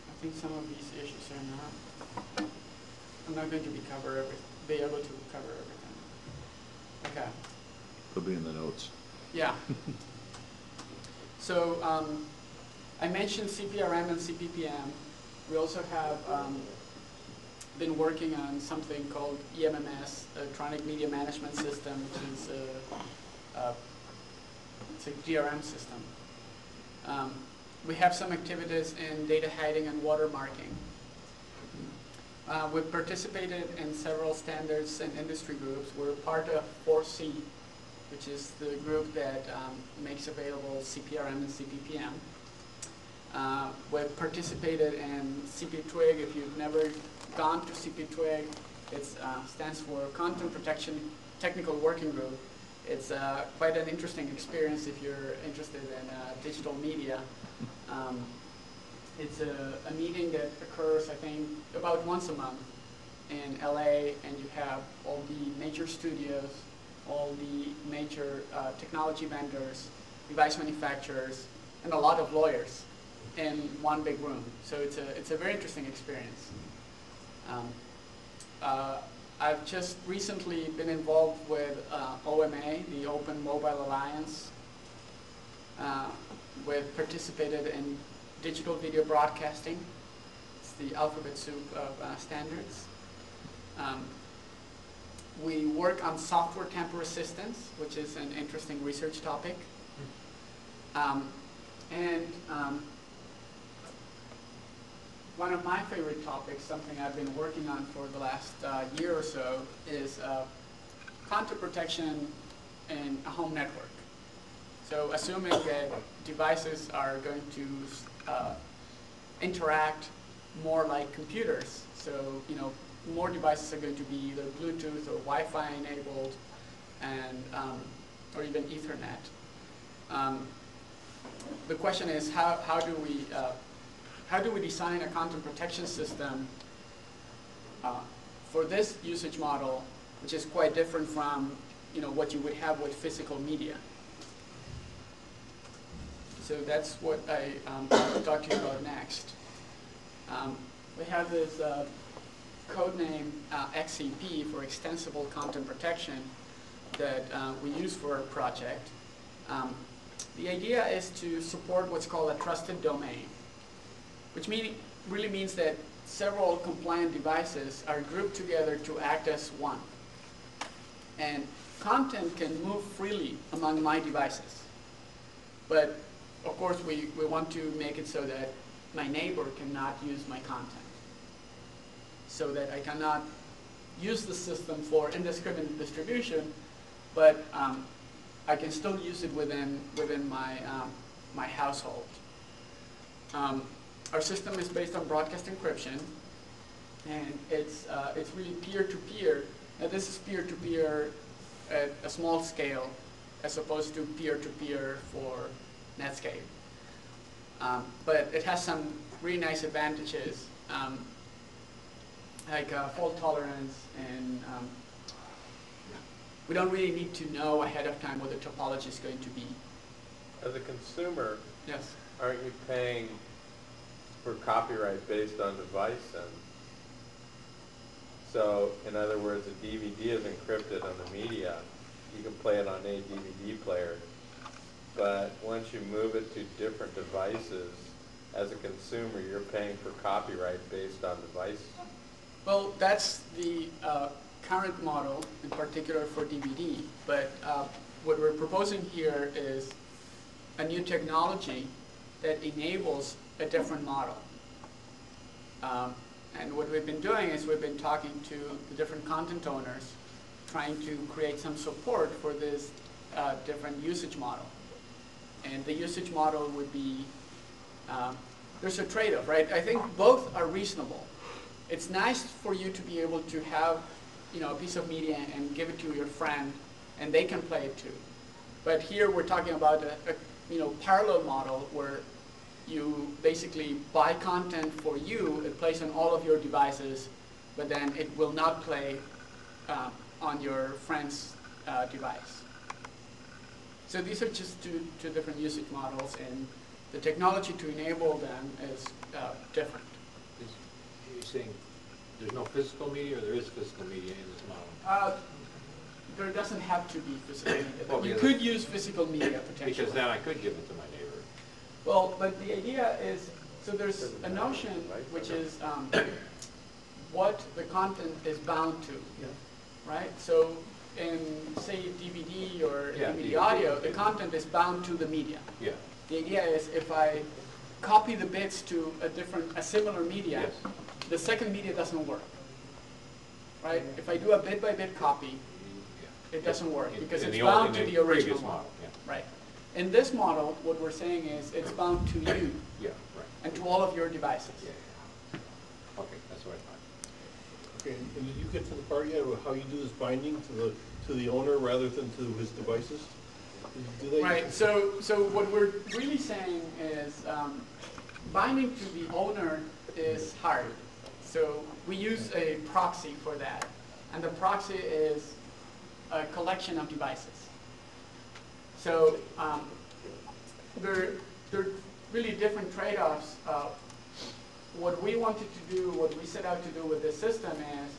I think some of these issues are not. I'm not going to be able to cover everything. Okay. They'll be in the notes. Yeah. So I mentioned CPRM and CPPM. We also have been working on something called EMMS, Electronic Media Management System, which is it's a DRM system. We have some activities in data hiding and watermarking. We've participated in several standards and industry groups. We're part of 4C, which is the group that makes available CPRM and CPPM. We've participated in CPTWIG. If you've never gone to CPTWIG, it stands for Content Protection Technical Working Group. It's quite an interesting experience if you're interested in digital media. It's a meeting that occurs, I think, about once a month in LA, and you have all the major studios, all the major technology vendors, device manufacturers, and a lot of lawyers in one big room. So it's a very interesting experience. I've just recently been involved with OMA, the Open Mobile Alliance. We've participated in digital video broadcasting. It's the alphabet soup of standards. We work on software tamper resistance, which is an interesting research topic. One of my favorite topics, something I've been working on for the last year or so, is content protection in a home network. So assuming that devices are going to interact more like computers, so more devices are going to be either Bluetooth or Wi-Fi enabled, and or even Ethernet. The question is how do we design a content protection system for this usage model, which is quite different from what you would have with physical media. So that's what I will talk to you about next. We have this code name XCP for Extensible Content Protection that we use for our project. The idea is to support what's called a trusted domain, which really means that several compliant devices are grouped together to act as one. And content can move freely among my devices. But of course, we want to make it so that my neighbor cannot use my content, so that I cannot use the system for indiscriminate distribution, but I can still use it within my household. Our system is based on broadcast encryption, and it's really peer-to-peer. Now this is peer-to-peer at a small scale, as opposed to peer-to-peer for Netscape. But it has some really nice advantages, like fault tolerance, and we don't really need to know ahead of time what the topology is going to be. As a consumer, Yes. aren't you paying for copyright based on device then? So, in other words, a DVD is encrypted on the media. You can play it on a DVD player. But once you move it to different devices, as a consumer, you're paying for copyright based on device. Well, that's the current model, in particular for DVD. But what we're proposing here is a new technology that enables a different model. And what we've been doing is we've been talking to the different content owners, trying to create some support for this different usage model. And the usage model would be, there's a trade-off, right? I think both are reasonable. It's nice for you to be able to have, a piece of media and give it to your friend, and they can play it too. But here we're talking about a parallel model where you basically buy content for you, it plays on all of your devices, but then it will not play on your friend's device. So these are just two different usage models, and the technology to enable them is different. You're saying there's no physical media, or there is physical media in this model? There doesn't have to be physical media. Well, You could use physical media potentially. Because then I could give it to my neighbor. Well, but the idea is, so there's a notion which is what the content is bound to, right? So in, say, DVD or DVD audio, the content is bound to the media. Yeah. The idea is if I copy the bits to a similar media, Yes. the second media doesn't work, right? If I do a bit-by-bit copy, it doesn't work because it's bound to the original model. Right. In this model, what we're saying is it's bound to you and to all of your devices. Okay, that's what I thought. Okay, and did you get to the part yet of how you do this binding to the owner rather than to his devices? Did you do that? Right. So what we're really saying is binding to the owner is hard. So we use a proxy for that, and the proxy is a collection of devices. So there are really different trade-offs. What we wanted to do, what we set out to do with this system is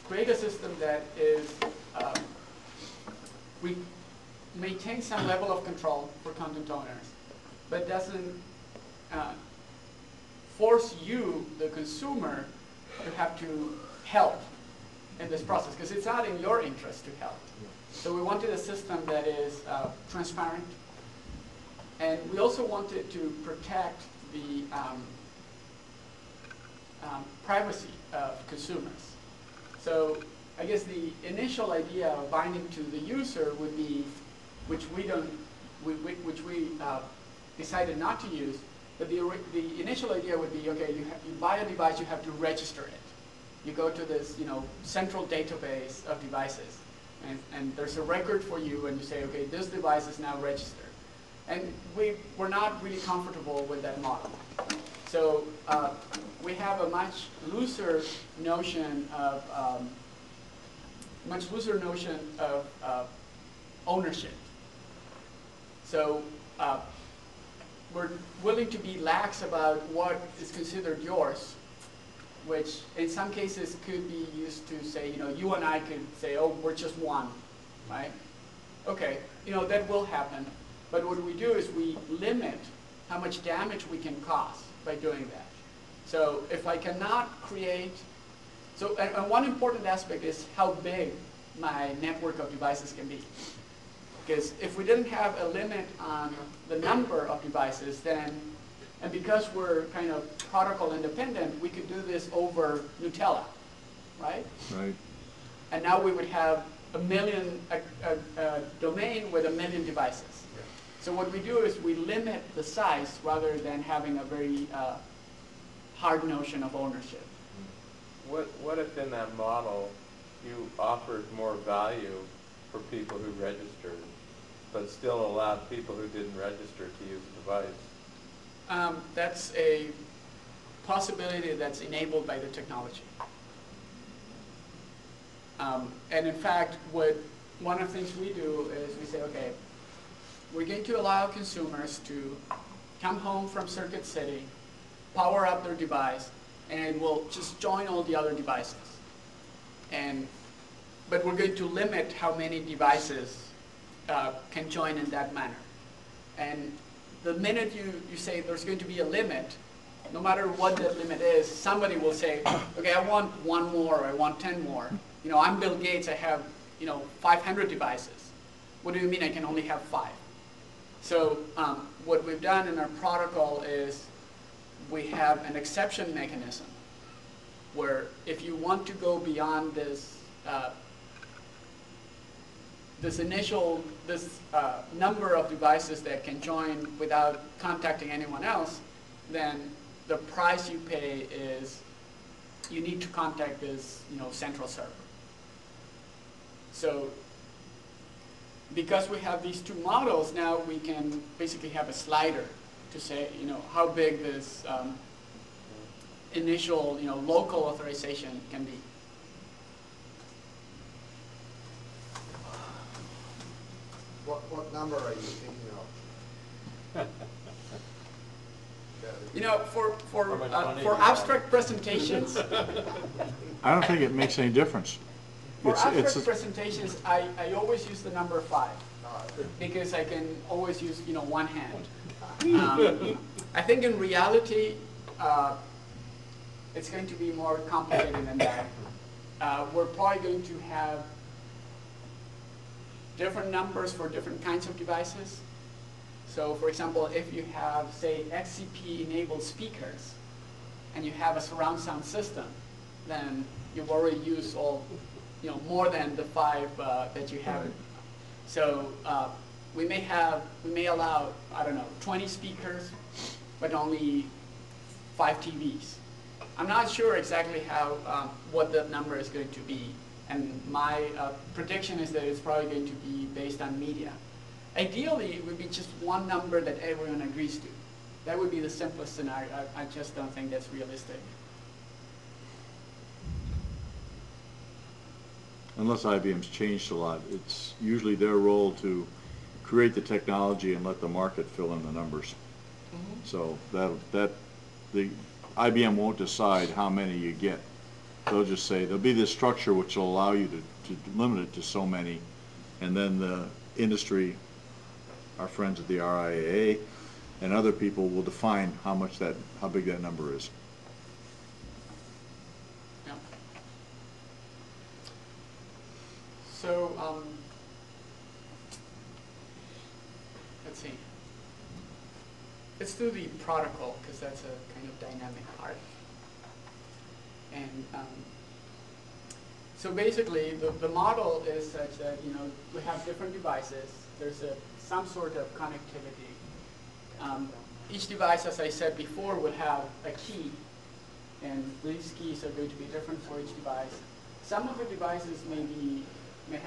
create a system that is, we maintain some level of control for content owners, but doesn't force you, the consumer, to have to help in this process, because it's not in your interest to help. So we wanted a system that is transparent, and we also wanted to protect the privacy of consumers. So I guess the initial idea of binding to the user would be, which we decided not to use, but the initial idea would be, okay, you buy a device, you have to register it. You go to this, central database of devices, and there's a record for you, and you say, okay, this device is now registered. And we're not really comfortable with that model. So we have a much looser notion of ownership. So we're willing to be lax about what is considered yours, which in some cases could be used to say, you and I could say, oh, we're just one, right? Okay, that will happen. But what we do is we limit how much damage we can cause by doing that. So if I cannot create, and one important aspect is how big my network of devices can be. Because if we didn't have a limit on the number of devices, then, and because we're kind of protocol independent, we could do this over Nutella, right? Right. And now we would have a domain with 1 million devices. So what we do is we limit the size rather than having a very hard notion of ownership. What if in that model you offered more value for people who registered, but still allowed people who didn't register to use the device? That's a possibility that's enabled by the technology. And in fact, one of the things we do is we say, okay, we're going to allow consumers to come home from Circuit City, power up their device, and we'll just join all the other devices. But we're going to limit how many devices can join in that manner. And the minute you say there's going to be a limit, no matter what that limit is, somebody will say, okay, I want 1 more, or I want 10 more. I'm Bill Gates, I have 500 devices. What do you mean I can only have 5? So what we've done in our protocol is we have an exception mechanism where if you want to go beyond this this number of devices that can join without contacting anyone else, then the price you pay is you need to contact this central server. So because we have these two models, now we can basically have a slider to say how big this initial local authorization can be. What number are you thinking of? For abstract presentations, I don't think it makes any difference. for abstract It's presentations, I always use the number 5 because I can always use one hand. I think in reality, it's going to be more complicated than that. We're probably going to have different numbers for different kinds of devices. So for example, if you have, say, XCP-enabled speakers, and you have a surround sound system, then you've already used all, more than the 5 that you have. So we may allow, I don't know, 20 speakers, but only 5 TVs. I'm not sure exactly what the number is going to be, and my prediction is that it's probably going to be based on media. Ideally, it would be just one number that everyone agrees to. That would be the simplest scenario. I just don't think that's realistic. Unless IBM's changed a lot, it's usually their role to create the technology and let the market fill in the numbers. Mm-hmm. So the IBM won't decide how many you get. They'll just say there'll be this structure which will allow you to limit it to so many, and then the industry, our friends at the RIAA, and other people will define how big that number is. Yeah. So let's see. Let's do the protocol because that's a kind of dynamic part. And so basically, the model is such that we have different devices. There's some sort of connectivity. Each device, as I said before, will have a key, and these keys are going to be different for each device. Some of the devices may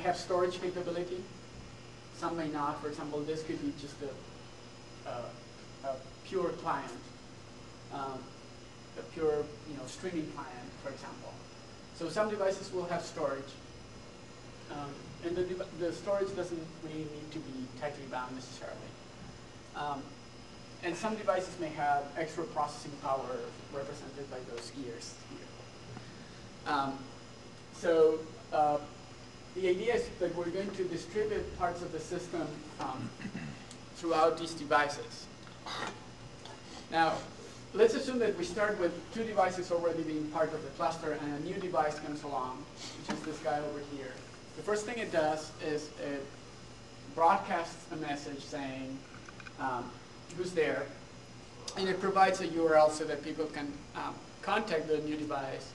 have storage capability. Some may not. For example, this could be just a pure client. A pure streaming client, for example. So some devices will have storage. And the storage doesn't really need to be tightly bound necessarily. And some devices may have extra processing power represented by those gears here. So the idea is that we're going to distribute parts of the system throughout these devices. Now, let's assume that we start with 2 devices already being part of the cluster and a new device comes along, which is this guy over here. The first thing it does is it broadcasts a message saying who's there, and it provides a URL so that people can contact the new device.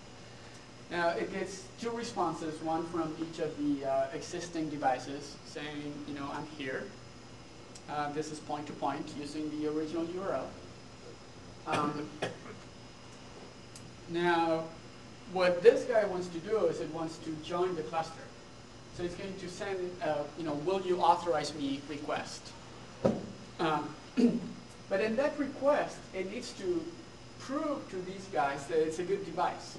Now it gets 2 responses, one from each of the existing devices saying, I'm here. This is point-to-point using the original URL. Now, what this guy wants to do is it wants to join the cluster. So it's going to send, will you authorize me request. But in that request, it needs to prove to these guys that it's a good device.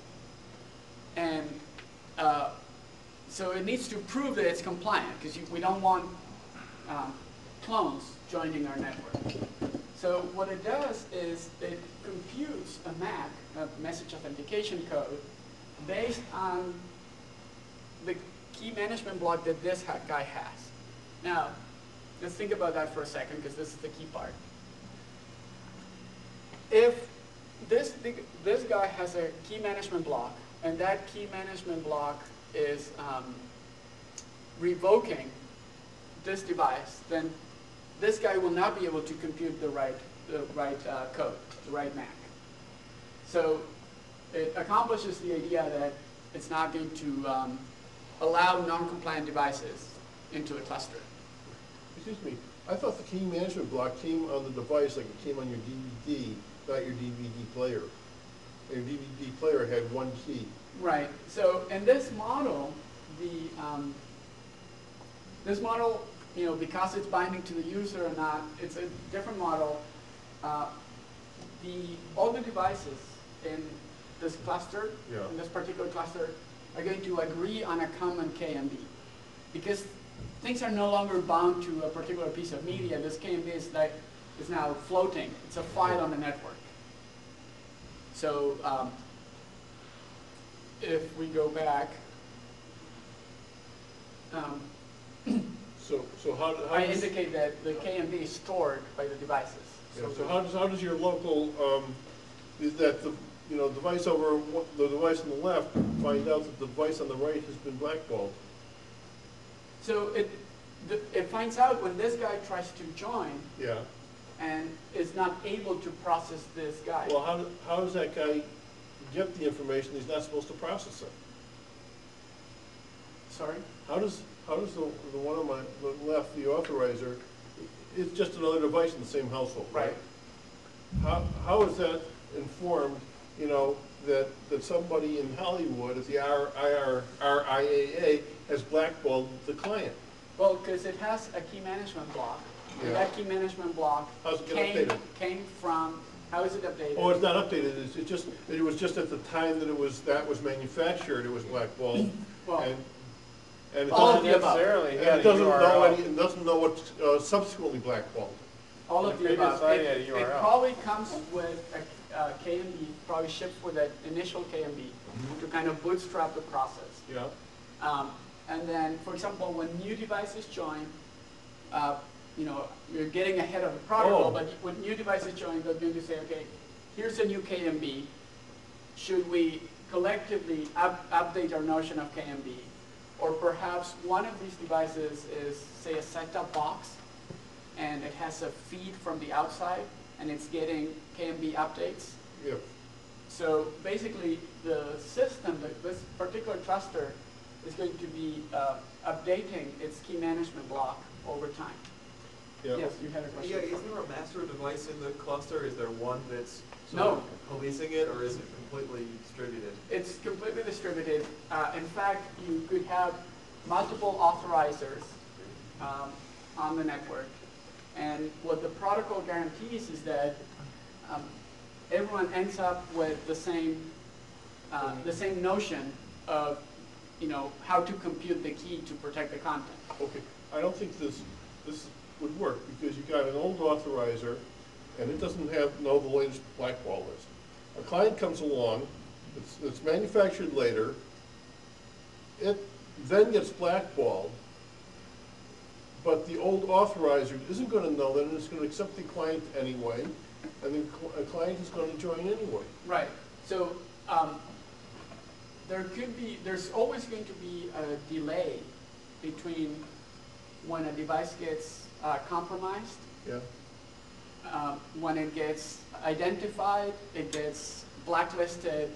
And so it needs to prove that it's compliant, because we don't want clones joining our network. So what it does is it computes a MAC, a message authentication code, based on the key management block that this guy has. Now, let's think about that for a second, because this is the key part. If this guy has a key management block, and that key management block is revoking this device, then this guy will not be able to compute the right code, the right MAC. So it accomplishes the idea that it's not going to allow non-compliant devices into a cluster. Excuse me, I thought the key management block came on the device like it came on your DVD, not your DVD player. Your DVD player had one key. Right. So in this model, you know, because it's binding to the user or not, it's a different model. All the devices in this cluster, in this particular cluster, are going to agree on a common KMB. Because things are no longer bound to a particular piece of media. This KMB is now floating. It's a file on the network. So if we go back, So how I does, indicate that the KMB is stored by the devices. so how does your local is that the device over the device on the left find out that the device on the right has been blackballed? So it finds out when this guy tries to join Yeah. and is not able to process this guy. Well, how does that guy get the information he's not supposed to process it? Sorry? How does the one on the left, the authorizer, it's just another device in the same household, right? How is that informed, you know, that somebody in Hollywood at the RIAA has blackballed the client? Well, because it has a key management block. And that key management block How's it get updated? came from, how is it updated? Oh, it's not updated. It was just at the time that that was manufactured, it was blackballed. Well, and it all of doesn't the above. necessarily and had it a doesn't know URL. it doesn't know what's subsequently blackballed. All of the Previous above. site had a It URL. probably comes with a KMB, probably ships with an initial KMB to kind of bootstrap the process. Yeah. And then, for example, when new devices join, you know, you're getting ahead of the protocol, but when new devices join, they're going to say, okay, here's a new KMB. Should we collectively update our notion of KMB? Or perhaps one of these devices is, say, a set-top box, and it has a feed from the outside, and it's getting KMB updates. Yeah. So basically, the system, this particular cluster, is going to be updating its key management block over time. Yeah. Yes, you had a question. Yeah, isn't there a master device in the cluster? Is there one that's No. policing it, or is it completely distributed? It's completely distributed. In fact, you could have multiple authorizers on the network. And what the protocol guarantees is that everyone ends up with the same notion of, you know, how to compute the key to protect the content. Okay. I don't think this would work because you got an old authorizer, and it doesn't know the latest blackball list. A client comes along, it's manufactured later, it then gets blackballed, but the old authorizer isn't going to know that, and it's going to accept the client anyway, and the client is going to join anyway. Right. So there's always going to be a delay between when a device gets compromised. Yeah. When it gets identified, it gets blacklisted,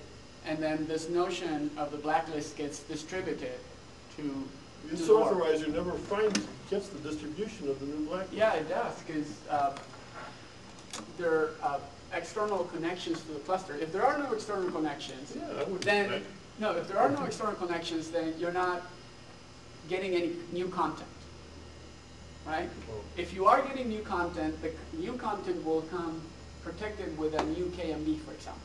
and then this notion of the blacklist gets distributed to This the world. authorizer never gets the distribution of the new blacklist. Yeah, it does, because there are external connections to the cluster. If there are no external connections, Yeah, I would. then no. If there are no external connections, then you're not getting any new content, right? If you are getting new content, the new content will come protected with a new KMB, for example.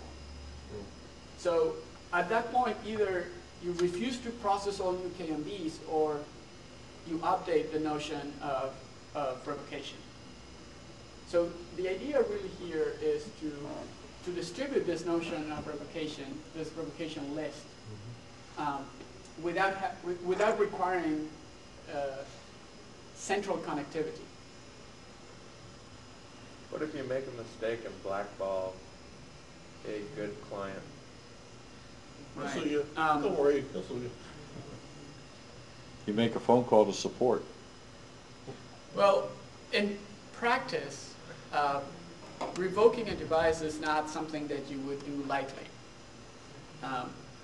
So at that point, either you refuse to process all new KMBs, or you update the notion of revocation. So the idea really here is to distribute this notion of revocation, this revocation list, without requiring central connectivity. What if you make a mistake and blackball a good client? So you, don't worry. You make a phone call to support. Well, in practice, revoking a device is not something that you would do lightly.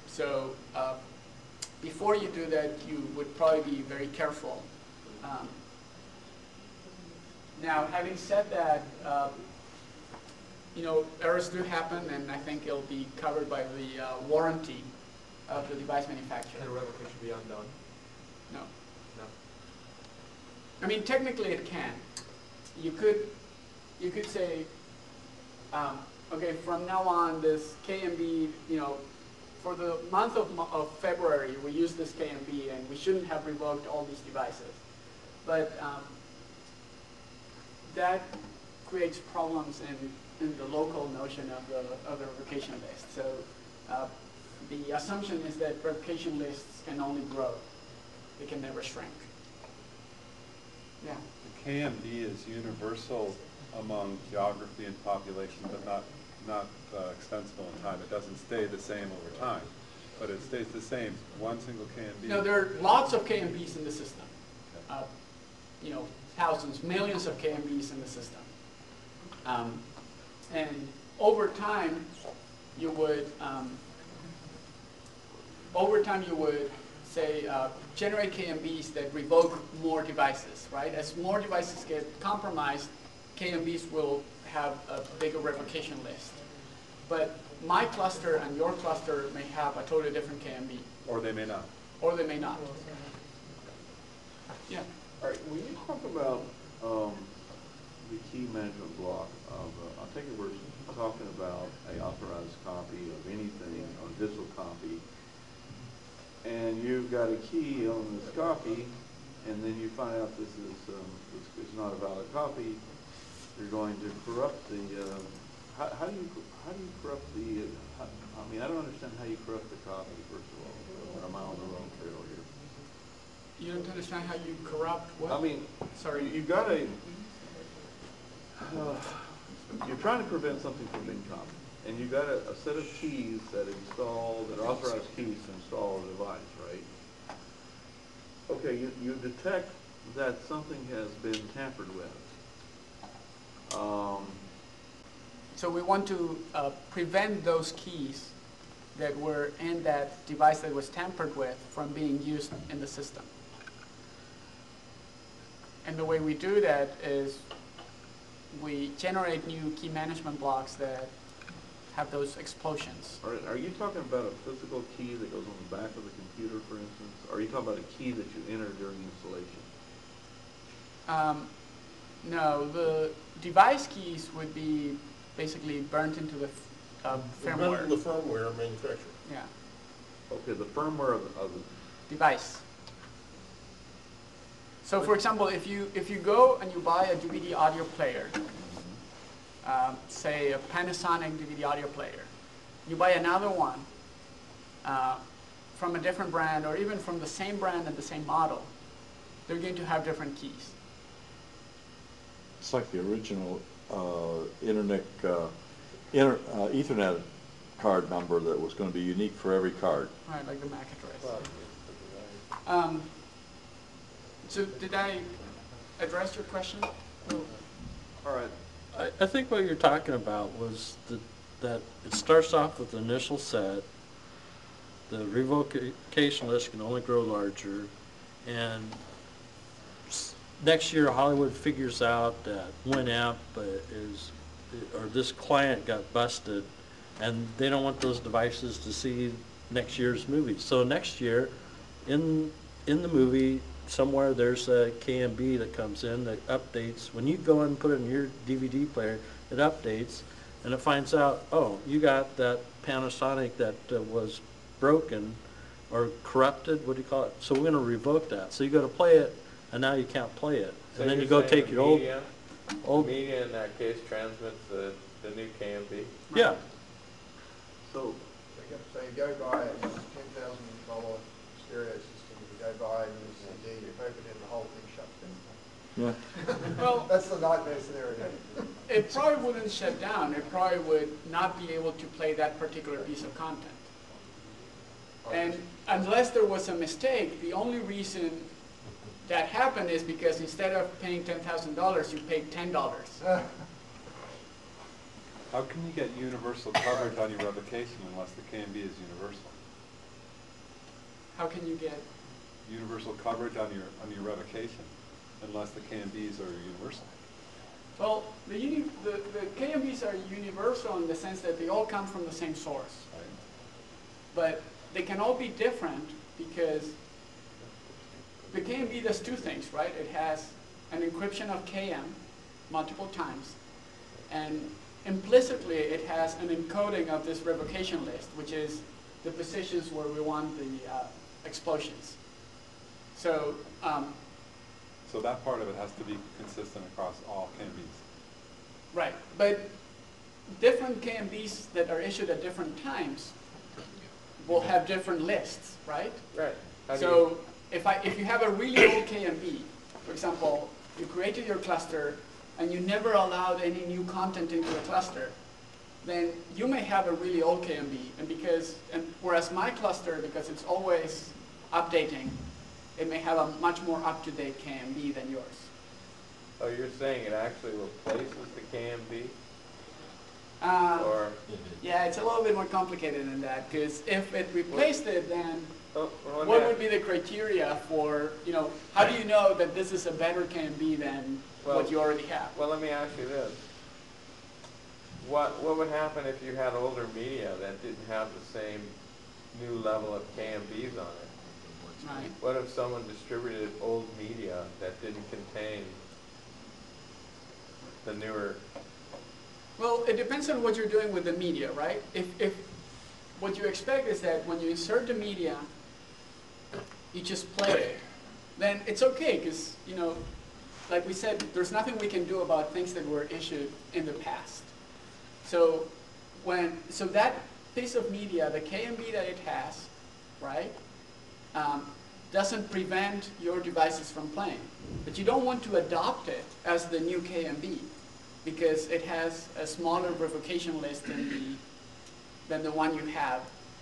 So before you do that, you would probably be very careful. Now, having said that, you know, errors do happen, and I think it'll be covered by the warranty of the device manufacturer. Can a revocation be undone? No. No. I mean, technically it can. You could say, okay, from now on, this KMB, you know, for the month of February, we use this KMB, and we shouldn't have revoked all these devices. But that creates problems in the local notion of the revocation list. So the assumption is that revocation lists can only grow. They can never shrink. Yeah. The KMB is universal among geography and population, but not extensible in time. It doesn't stay the same over time, but it stays the same. One single KMB. No, there are lots of KMBs in the system. You know, thousands, millions of KMBs in the system. And over time, you would say generate KMBs that revoke more devices, right? As more devices get compromised, KMBs will have a bigger revocation list. But my cluster and your cluster may have a totally different KMB. Or they may not. Or they may not. Yeah. All right, when you talk about the key management block of, I think we're talking about an authorized copy of anything, a digital copy, and you've got a key on this copy, and then you find out this is not a valid copy. You're going to corrupt the. How do you corrupt the? I mean, I don't understand how you corrupt the copy. First of all, am I on the wrong trail here? You don't understand how you corrupt what? I mean, sorry, you got a. You're trying to prevent something from being copied, and you got a set of keys that are authorized keys to install a device, right? Okay, you detect that something has been tampered with. So we want to prevent those keys that were in that device that was tampered with from being used in the system. And the way we do that is we generate new key management blocks that have those explosions. Are you talking about a physical key that goes on the back of the computer, for instance? Or are you talking about a key that you enter during installation? No, the device keys would be basically burnt into the firmware. The firmware manufacturer. Yeah. Okay, the firmware of the Device. So for example, if you go and you buy a DVD audio player, say a Panasonic DVD audio player, you buy another one from a different brand or even from the same brand and the same model, they're going to have different keys. It's like the original Ethernet card number that was going to be unique for every card. Right, like the MAC address. So did I address your question? All right. I think what you're talking about was that it starts off with the initial set, the revocation list can only grow larger, and next year Hollywood figures out that Winamp or this client got busted, and they don't want those devices to see next year's movie. So next year, in the movie, somewhere there's a KMB that comes in that updates. When you go and put it in your DVD player, it updates, and it finds out, oh, you got that Panasonic that was broken or corrupted, what do you call it? So we're going to revoke that. So you go to play it, and now you can't play it. So and then you're you go saying take your old media in that case transmits the new KMB? Yeah. So you go buy a $10,000 stereo system, you go buy a new CD, you open it and the whole thing shuts down. Yeah. Well, That's the nightmare scenario. it probably wouldn't shut down. It probably would not be able to play that particular piece of content. And unless there was a mistake, the only reason that happened is because instead of paying $10,000, you paid $10. How can you get universal coverage on your revocation unless the KMB is universal? How can you get? Universal coverage on your revocation unless the KMBs are universal. Well, the KMBs are universal in the sense that they all come from the same source. Right? But they can all be different because the KMB does two things, right? It has an encryption of KM multiple times, and implicitly it has an encoding of this revocation list, which is the positions where we want the explosions. So, So that part of it has to be consistent across all KMBs. right, but different KMBs that are issued at different times will have different lists, right? Right. So if you have a really old KMB, for example, you created your cluster and you never allowed any new content into the cluster, then you may have a really old KMB, whereas my cluster, because it's always updating, it may have a much more up-to-date KMB than yours. Oh, you're saying it actually replaces the KMB? Or Yeah, it's a little bit more complicated than that, because if it replaced it, then well, what would be the criteria for, how do you know that this is a better KMB than what you already have? Well, let me ask you this. What would happen if you had older media that didn't have the same new level of KMBs on it? Right. What if someone distributed old media that didn't contain the newer? Well, it depends on what you're doing with the media, right? If what you expect is that when you insert the media, you just play it, then it's okay, because, like we said, there's nothing we can do about things that were issued in the past. So that piece of media, the KMB that it has, right, doesn't prevent your devices from playing. But you don't want to adopt it as the new KMB because it has a smaller revocation list than the one you have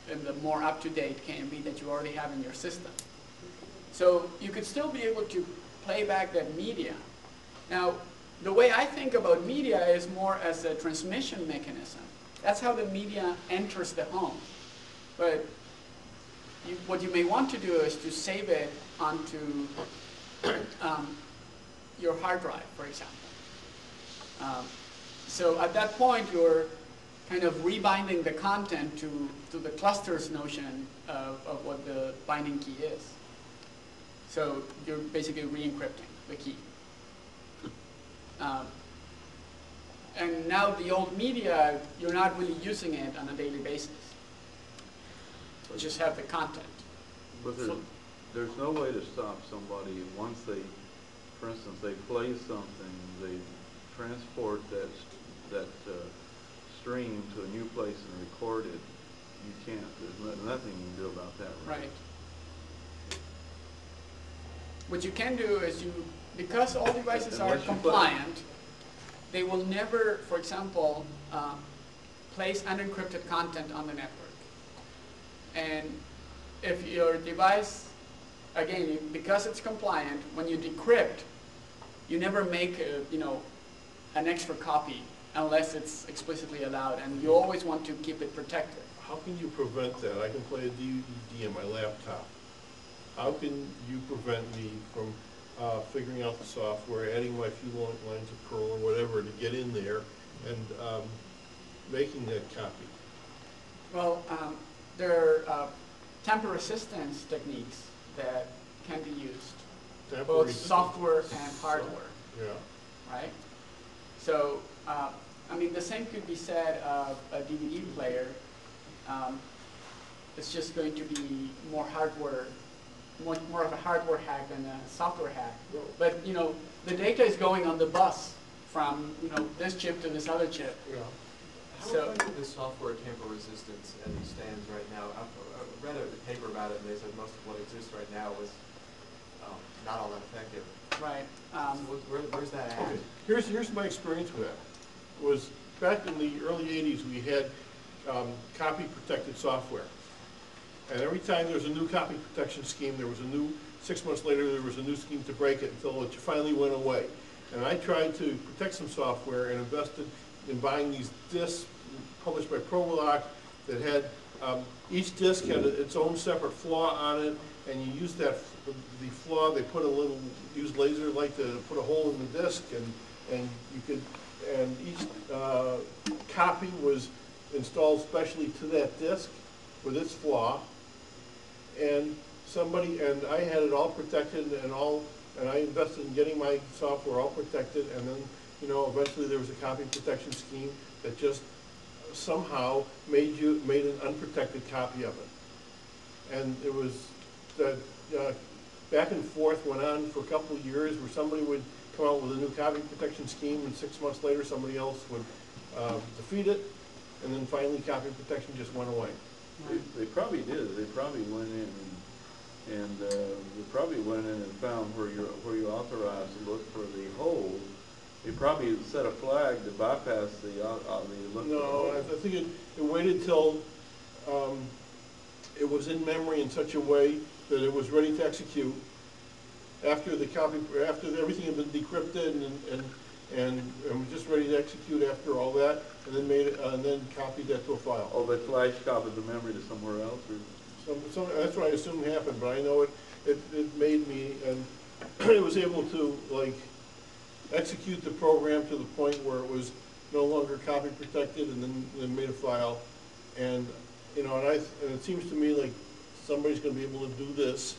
in the more up-to-date KMB that you already have in your system. So you could still be able to play back that media. Now, the way I think about media is more as a transmission mechanism. That's how the media enters the home. But what you may want to do is to save it onto your hard drive, for example. So at that point, you're kind of rebinding the content to the cluster's notion of what the binding key is. So you're basically re-encrypting the key. And now the old media, you're not really using it on a daily basis. You just have the content. But there's no way to stop somebody once they, for instance, they play something, they transport that stream to a new place and record it. You can't. There's nothing you can do about that. Right. What you can do is because all devices are compliant, they will never, for example, place unencrypted content on the network. And if your device, again, because it's compliant, when you decrypt, you never make an extra copy unless it's explicitly allowed, and you always want to keep it protected. How can you prevent that? I can play a DVD on my laptop. How can you prevent me from figuring out the software, adding my few lines of Perl or whatever to get in there and making that copy? Well, there are tamper resistance techniques that can be used, both software and hardware. Yeah. Right? So, the same could be said of a DVD player. It's just going to be more of a hardware hack than a software hack. But the data is going on the bus from this chip to this other chip. Yeah. How effective is software tamper resistance as it stands right now? I read a paper about it, and they said most of what exists right now is not all that effective. Right. So where's that at? Okay. Here's my experience with that. Was back in the early 80s, we had copy protected software. And every time there was a new copy protection scheme, there was a new 6 months later there was a new scheme to break it until it finally went away. And I tried to protect some software and invested in buying these disks published by Prolock that had, each disk had its own separate flaw on it, and you use that, the flaw, they put a little, used laser light to put a hole in the disk, and you could, and each copy was installed specially to that disk with its flaw. And somebody, and I had it all protected and all, and I invested in getting my software all protected, and then, you know, eventually there was a copy protection scheme that just somehow made an unprotected copy of it. And it was, the back and forth went on for a couple of years where somebody would come out with a new copy protection scheme, and 6 months later somebody else would defeat it, and then finally copy protection just went away. They probably did. They probably went in and they probably went in and found where you authorized to look for the hole. They probably set a flag to bypass the look. No, I think it waited till it was in memory in such a way that it was ready to execute after the copy, after everything had been decrypted and was just ready to execute after all that, and then made it, and then copied that to a file. Oh, they flash copied the memory to somewhere else, or? That's what I assume happened, but I know it made me, and it was able to, like, execute the program to the point where it was no longer copy protected, and then made a file. And, you know, and it seems to me like somebody's going to be able to do this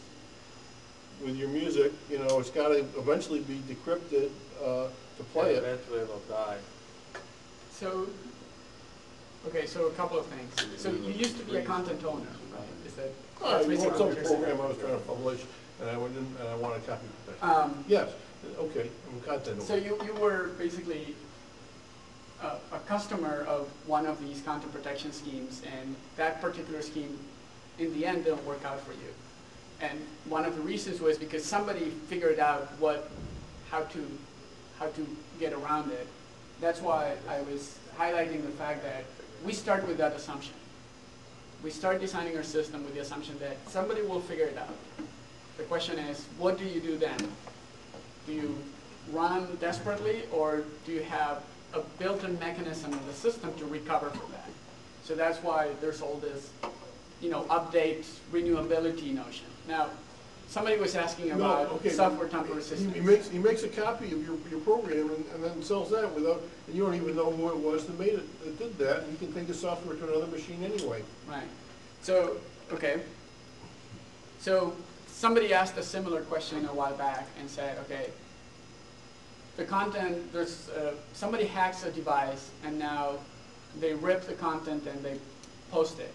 with your music. You know, it's got to eventually be decrypted to play it. Eventually it'll die. So, okay, so a couple of things. So you used to be a content owner, right? Is that? That's basically some what you're saying? program I was trying to publish, and I wanted copy protection. Yes, okay, I'm a content owner. So you were basically a customer of one of these content protection schemes, and that particular scheme, in the end, didn't work out for you. And one of the reasons was because somebody figured out how to get around it. That's why I was highlighting the fact that we start with that assumption. We start designing our system with the assumption that somebody will figure it out. The question is, what do you do then? Do you run desperately, or do you have a built-in mechanism in the system to recover from that? So that's why there's all this, you know, update renewability notion. Now, somebody was asking about software tamper resistance. He makes a copy of your program and then sells that without, and you don't even know who it was that made it, that did that, and you can take the software to another machine anyway. Right. So, okay. So somebody asked a similar question a while back and said, okay, the content, there's somebody hacks a device and now they rip the content and they post it.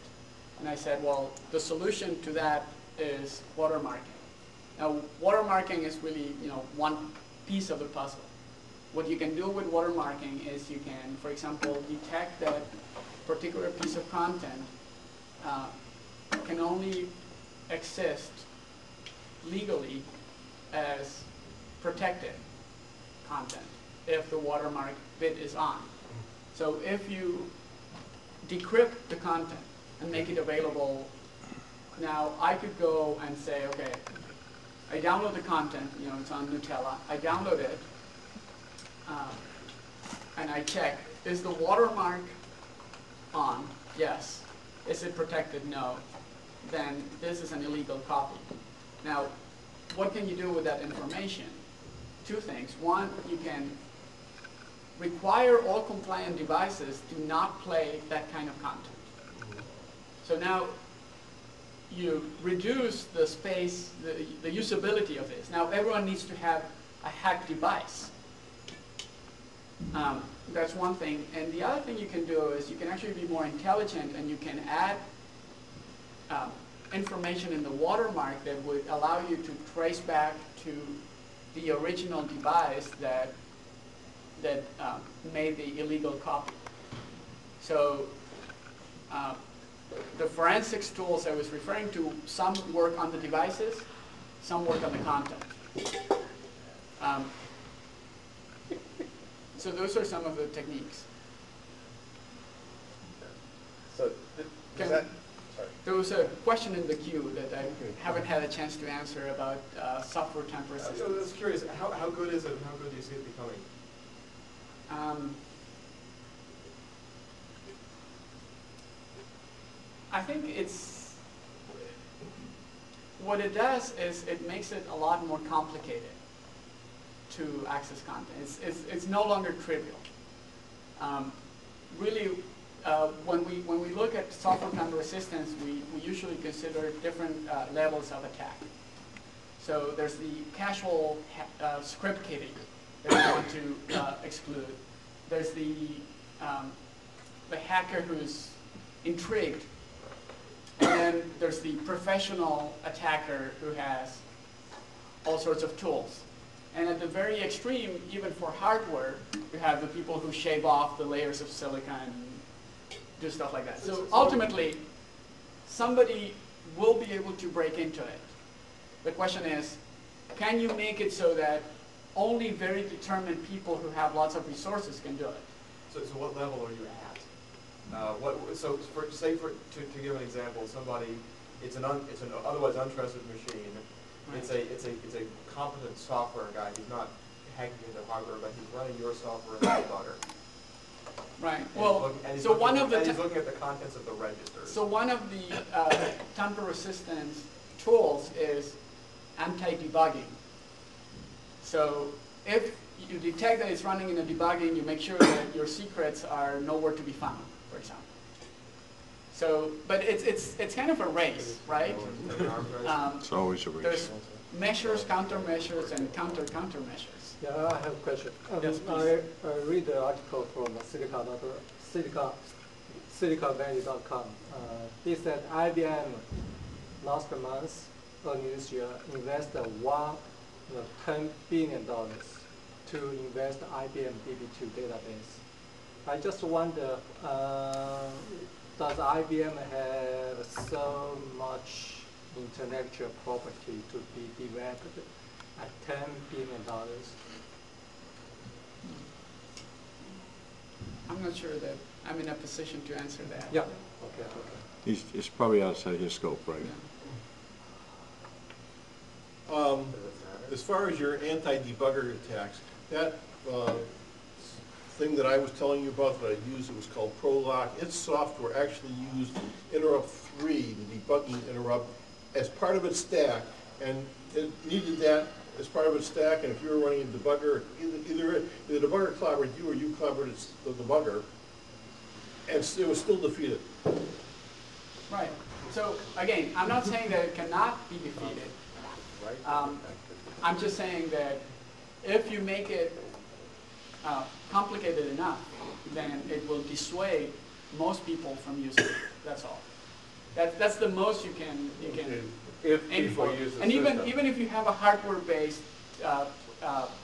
And I said, well, the solution to that is watermarking. Now, watermarking is really, you know, one piece of the puzzle. What you can do with watermarking is you can, for example, detect that particular piece of content can only exist legally as protected content if the watermark bit is on. So if you decrypt the content and make it available, now I could go and say, okay, I download the content, you know, it's on Nutella, I download it, and I check, is the watermark on? Yes. Is it protected? No. Then this is an illegal copy. Now, what can you do with that information? Two things. One, you can require all compliant devices to not play that kind of content. So now you reduce the space, the usability of this. Now everyone needs to have a hacked device. That's one thing. And the other thing you can do is you can actually be more intelligent, and you can add information in the watermark that would allow you to trace back to the original device that made the illegal copy. So the forensics tools I was referring to, some work on the devices, some work on the content. So those are some of the techniques. So, sorry. There was a question in the queue that I haven't had a chance to answer about software tamper I resistance. was curious, how good is it, and how good do you see it becoming? I think it's, what it does is it makes it a lot more complicated to access content. It's no longer trivial. Really, when we look at software tamper resistance, we usually consider different levels of attack. So there's the casual script kidding that we want to exclude. There's the hacker who's intrigued. And then there's the professional attacker who has all sorts of tools. And at the very extreme, even for hardware, you have the people who shave off the layers of silicon and do stuff like that. So ultimately, somebody will be able to break into it. The question is, can you make it so that only very determined people who have lots of resources can do it? So what level are you at? To give an example, somebody, it's an otherwise untrusted machine. Right. It's a competent software guy. He's not hacking into hardware, but he's running your software in the debugger. Right. And he's looking at the contents of the registers. So one of the tamper resistance tools is anti-debugging. So if you detect that it's running in a debugging, you make sure that your secrets are nowhere to be found, for example. So, but it's kind of a race, right? It's always a race. There's measures, countermeasures, and countermeasures. Yeah, I have a question. Yes, I read the article from SiliconValley.com. It said IBM last month or this year invested $10 billion to invest IBM DB2 database. I just wonder, does IBM have so much intellectual property to be developed at $10 billion? I'm not sure that I'm in a position to answer that. Yeah. Okay. It's probably outside his scope, right? Yeah. As far as your anti-debugger attacks, that thing that I was telling you about that I used, it was called Prolock. Its software actually used interrupt 3, the debugging interrupt, as part of its stack, and it needed that as part of its stack. And if you were running a debugger, either the debugger clobbered you or you clobbered the debugger, and it was still defeated. Right. So again, I'm not saying that it cannot be defeated. I'm just saying that if you make it complicated enough, then it will dissuade most people from using it. That's all. That's the most you can if aim people for. use the and system. even if you have a hardware-based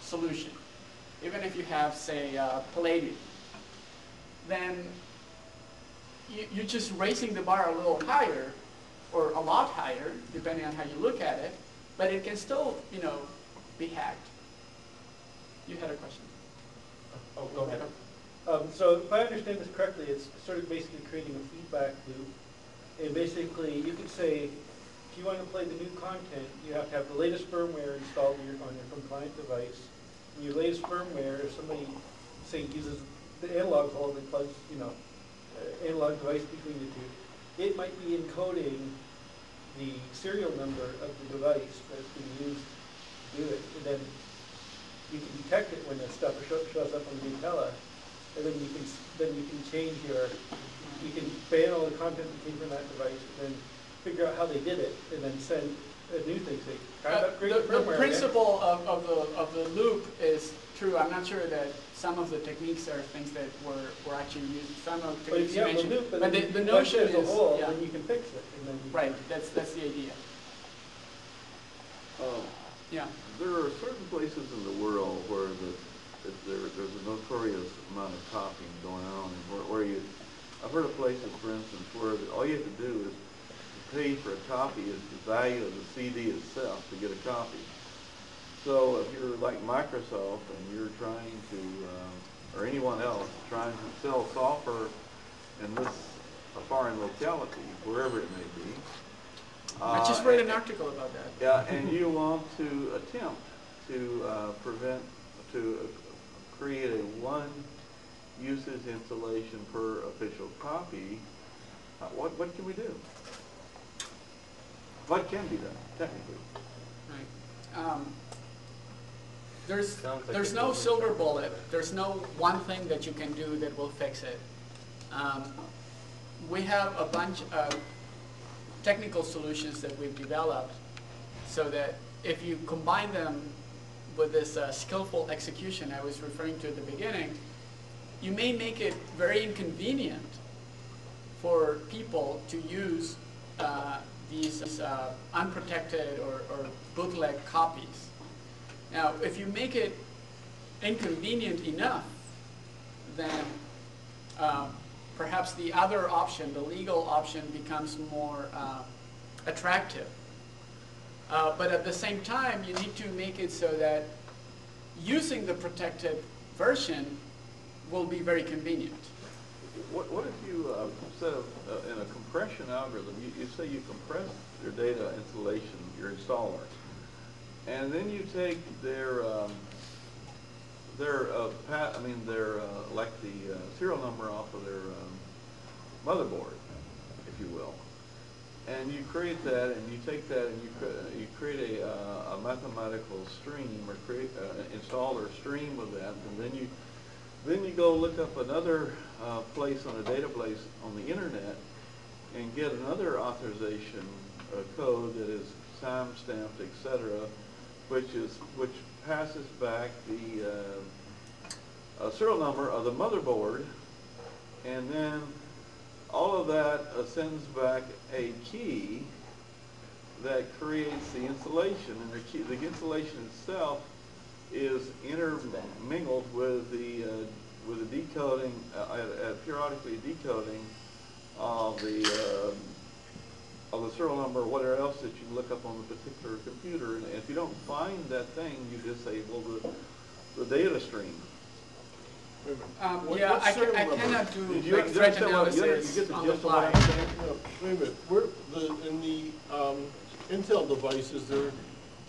solution, even if you have, say, Palladium, then you're just raising the bar a little higher, or a lot higher, depending on how you look at it. But it can still, be hacked. You had a question. Oh, go ahead. So if I understand this correctly, it's sort of basically creating a feedback loop. And basically, you could say, if you want to play the new content, you have to have the latest firmware installed on your client device. And your latest firmware, if somebody, say, uses the analog hole that plugs, analog device between the two, it might be encoding the serial number of the device that's being used to do it. And then you can detect it when that stuff shows up on the Nutella, and then you can change you can ban all the content that came from that device, and then figure out how they did it, and then send a new thing. Say, the principle of the loop is true. I'm not sure that some of the techniques are things that were actually used. Some of the techniques you mentioned, but the notion is, then you can fix it. And then right. That's the idea. Yeah. There are certain places in the world where there's a notorious amount of copying going on, and I've heard of places, for instance, where all you have to do is to pay for a copy is the value of the CD itself to get a copy. So if you're like Microsoft and you're trying to, or anyone else trying to sell software in this a foreign locality, wherever it may be. I just read an article about that. Yeah, and you want to attempt to create a one usage installation per official copy. What can we do? What can be done technically? Right. There's like no silver bullet. There's no one thing that you can do that will fix it. We have a bunch of technical solutions that we've developed so that if you combine them with this skillful execution I was referring to at the beginning, you may make it very inconvenient for people to use these unprotected or bootleg copies. Now, if you make it inconvenient enough, then perhaps the other option, the legal option, becomes more attractive. But at the same time, you need to make it so that using the protected version will be very convenient. What if you, instead of in a compression algorithm, you say you compress your data installation, your installer, and then you take their like the serial number off of their motherboard, if you will, and you create that, and you take that, and you create a mathematical stream, or create an installer stream of that, and then you go look up another place on a database on the internet and get another authorization code that is time-stamped, etc., which passes back the serial number of the motherboard, and then all of that sends back a key that creates the installation, and the installation itself is intermingled with the decoding, periodically decoding of the serial number or whatever else that you look up on the particular computer. And if you don't find that thing, you disable the data stream. Yeah, I cannot do like threat analysis on the fly. Wait a minute. In the Intel devices,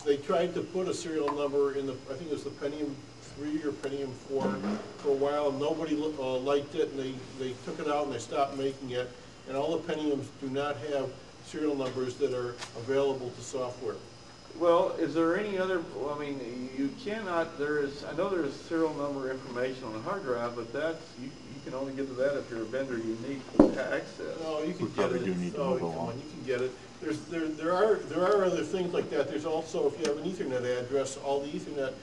they tried to put a serial number in I think it was the Pentium 3 or Pentium 4 for a while, and nobody liked it, and they took it out and they stopped making it. And all the Pentiums do not have serial numbers that are available to software. Well, is there any other, I mean, you cannot, I know there's serial number information on the hard drive, but that's, you can only get to that if you're a vendor unique access. No, you can We get probably it. do need to Oh, move come along. on, you can get it. There are other things like that. There's also, if you have an Ethernet address, all the Ethernet,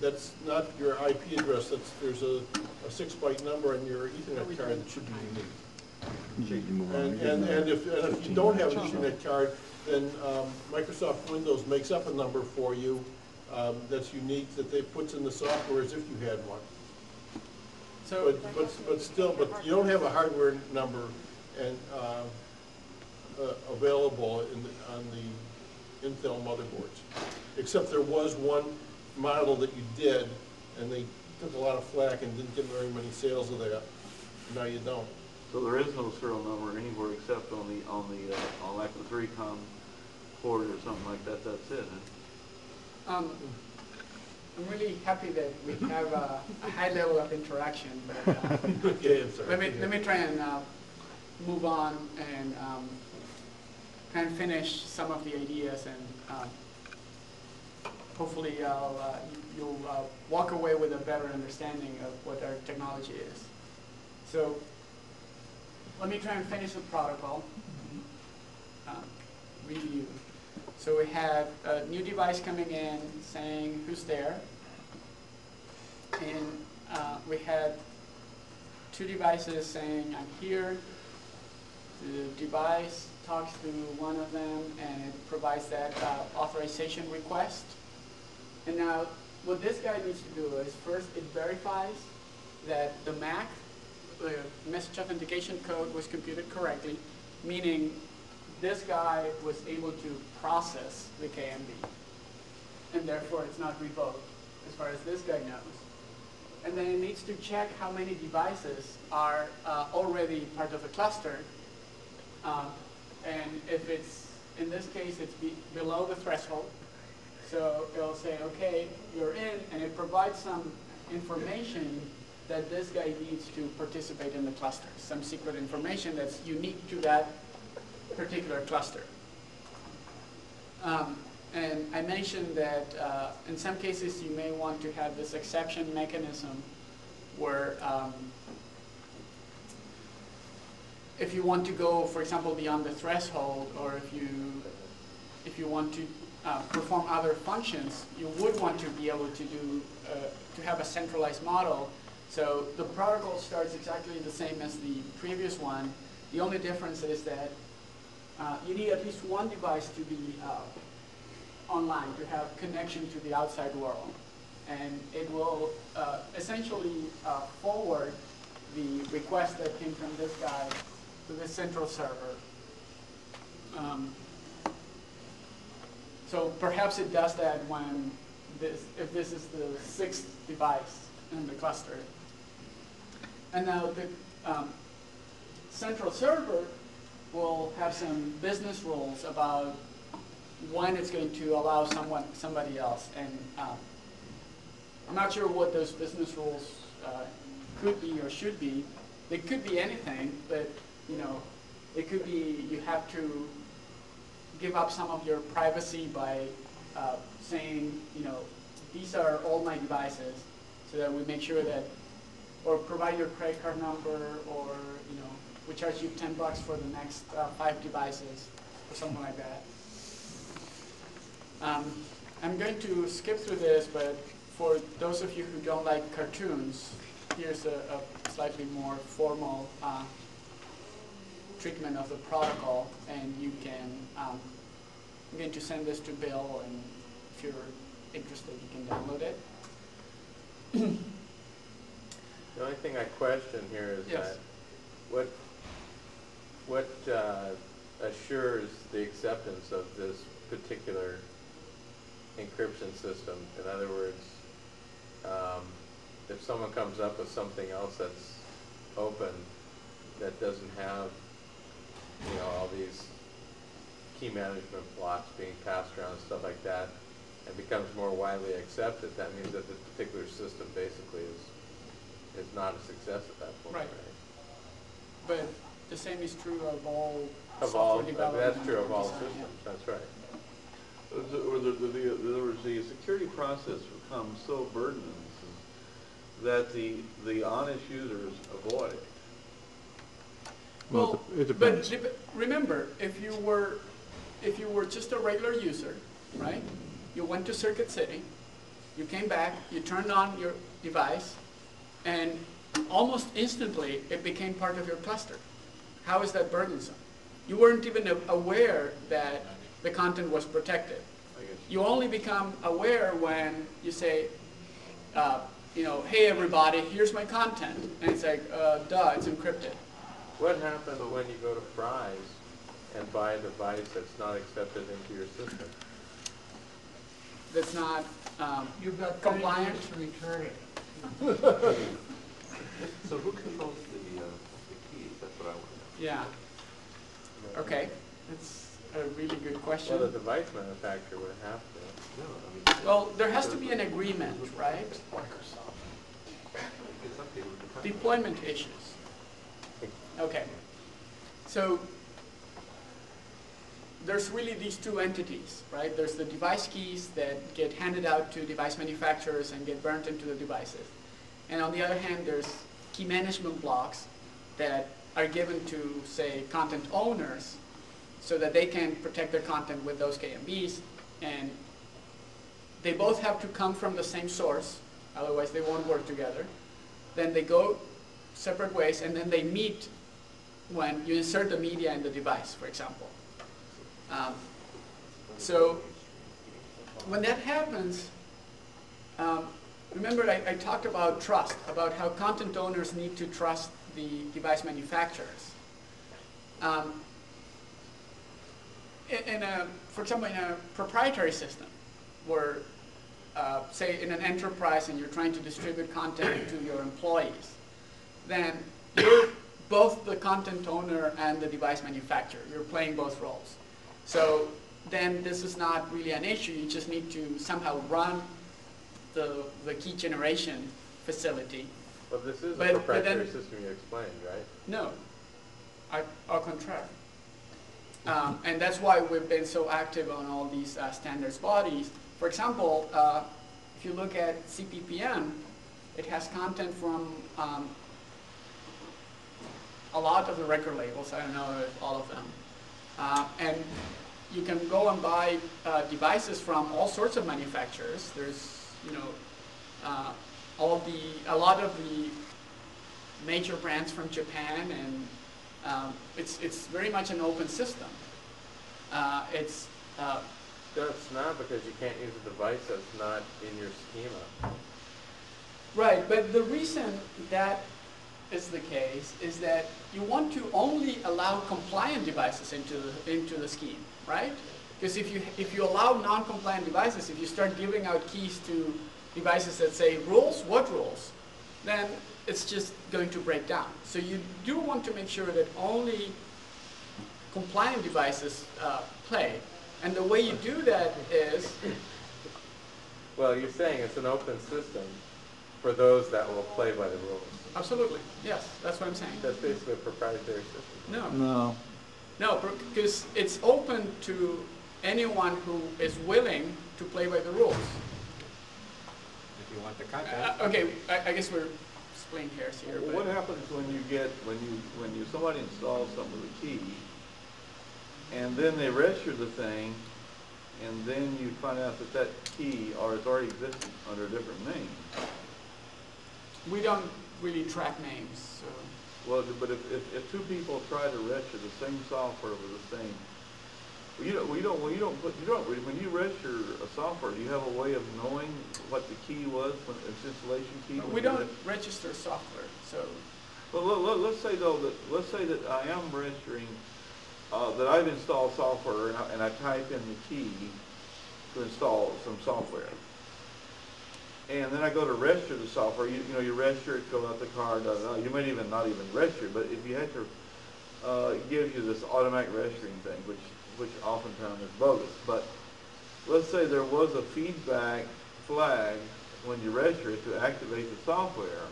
that's not your IP address. There's a 6-byte number on your Ethernet card that should be unique. And if you don't have an Ethernet card, then Microsoft Windows makes up a number for you that's unique that they puts in the software as if you had one. So, but you don't have a hardware number and available on the Intel motherboards, except there was one model that you did, and they took a lot of flack and didn't get very many sales of that. Now you don't. So there is no serial number anywhere except on like the 3-com port or something like that. That's it. Huh? I'm really happy that we have a high level of interaction. But, let me try and move on and kind of finish some of the ideas, and hopefully you'll walk away with a better understanding of what our technology is. So let me try and finish the protocol review. So we had a new device coming in saying who's there, and we had 2 devices saying I'm here. The device talks to one of them and it provides that authorization request. And now what this guy needs to do is first it verifies that the MAC, the message authentication code, was computed correctly, meaning this guy was able to process the KMB, and therefore it's not revoked as far as this guy knows. And then it needs to check how many devices are already part of a cluster And if it's, in this case, it's below the threshold. So it'll say, okay, you're in, and it provides some information that this guy needs to participate in the cluster, some secret information that's unique to that particular cluster. And I mentioned that in some cases you may want to have this exception mechanism where if you want to go, for example, beyond the threshold, or if you want to perform other functions, you would want to be able to do to have a centralized model. So the protocol starts exactly the same as the previous one. The only difference is that you need at least one device to be online, to have connection to the outside world. And it will essentially forward the request that came from this guy to the central server. So perhaps it does that when if this is the 6th device in the cluster. And now the central server will have some business rules about when it's going to allow somebody else. And I'm not sure what those business rules could be or should be. They could be anything, but it could be you have to give up some of your privacy by saying, these are all my devices, so that we make sure that, or provide your credit card number, or we charge you $10 for the next 5 devices, or something like that. I'm going to skip through this, but for those of you who don't like cartoons, here's a slightly more formal treatment of the protocol, and you can, I'm going to send this to Bill, and if you're interested, you can download it. The only thing I question here is Yes. that what assures the acceptance of this particular encryption system? In other words, if someone comes up with something else that's open that doesn't have all these key management blocks being passed around and stuff like that, and becomes more widely accepted, that means that this particular system basically is not a success at that point, Right. But the same is true of all Of software all, development. that's true of all design, systems, yeah. that's right. The security process becomes so burdensome that the honest users avoid it. Well, it depends. But remember, if you were just a regular user, right? You went to Circuit City, you came back, you turned on your device, and almost instantly it became part of your cluster. How is that burdensome? You weren't even aware that the content was protected. You only become aware when you say, hey everybody, here's my content. And it's like, duh, it's encrypted. What happens when you go to Fry's and buy a device that's not accepted into your system? That's not You've got 30 compliant. days to return it. So who controls the keys? That's what I want to know. Yeah. Okay. That's a really good question. Well, the device manufacturer would have to. No, I mean, Well, there has to be an agreement, right? it's up here with the time. Deployment issues. Okay. So there's really these two entities, right? There's the device keys that get handed out to device manufacturers and get burnt into the devices. And on the other hand, there's key management blocks that are given to, say, content owners so that they can protect their content with those KMBs. And they both have to come from the same source, otherwise they won't work together. Then they go separate ways, and then they meet when you insert the media in the device, for example. So when that happens, remember I talked about trust, about how content owners need to trust the device manufacturers. For example, in a proprietary system, where, say, in an enterprise and you're trying to distribute content to your employees, then your both the content owner and the device manufacturer. You're playing both roles. So then this is not really an issue. You just need to somehow run the key generation facility. But this is a But proprietary then- system you explained, right? No, au contraire. And that's why we've been so active on all these standards bodies. For example, if you look at CPPM, it has content from a lot of the record labels. I don't know if all of them. And you can go and buy devices from all sorts of manufacturers. There's, you know, a lot of the major brands from Japan, and it's very much an open system. That's not because you can't use a device that's not in your schema. Right, but the reason that is the case is that you want to only allow compliant devices into the scheme, right? Because if you allow non-compliant devices, if you start giving out keys to devices that say rules, what rules, then it's just going to break down. So you do want to make sure that only compliant devices play. And the way you do that is... Well, you're saying it's an open system for those that will play by the rules. Absolutely, yes, that's what I'm saying. That's basically a proprietary system. No. No, because it's open to anyone who is willing to play by the rules. If you want the content. Okay, I guess we're splitting hairs here. Well, what happens when somebody installs some of the key, and then they register the thing, and then you find out that key has already existed under a different name? We don't really track names. So. Well, but if two people try to register the same software with the same, when you register a software, do you have a way of knowing what the key was, its installation key? We don't register software, so. Well, let's say that I am registering, that I've installed software and I type in the key to install some software. And then I go to register the software. You register it, fill out the card. You might not even register, but if you had to, it gives you this automatic registering thing, which oftentimes is bogus. But let's say there was a feedback flag when you register it to activate the software,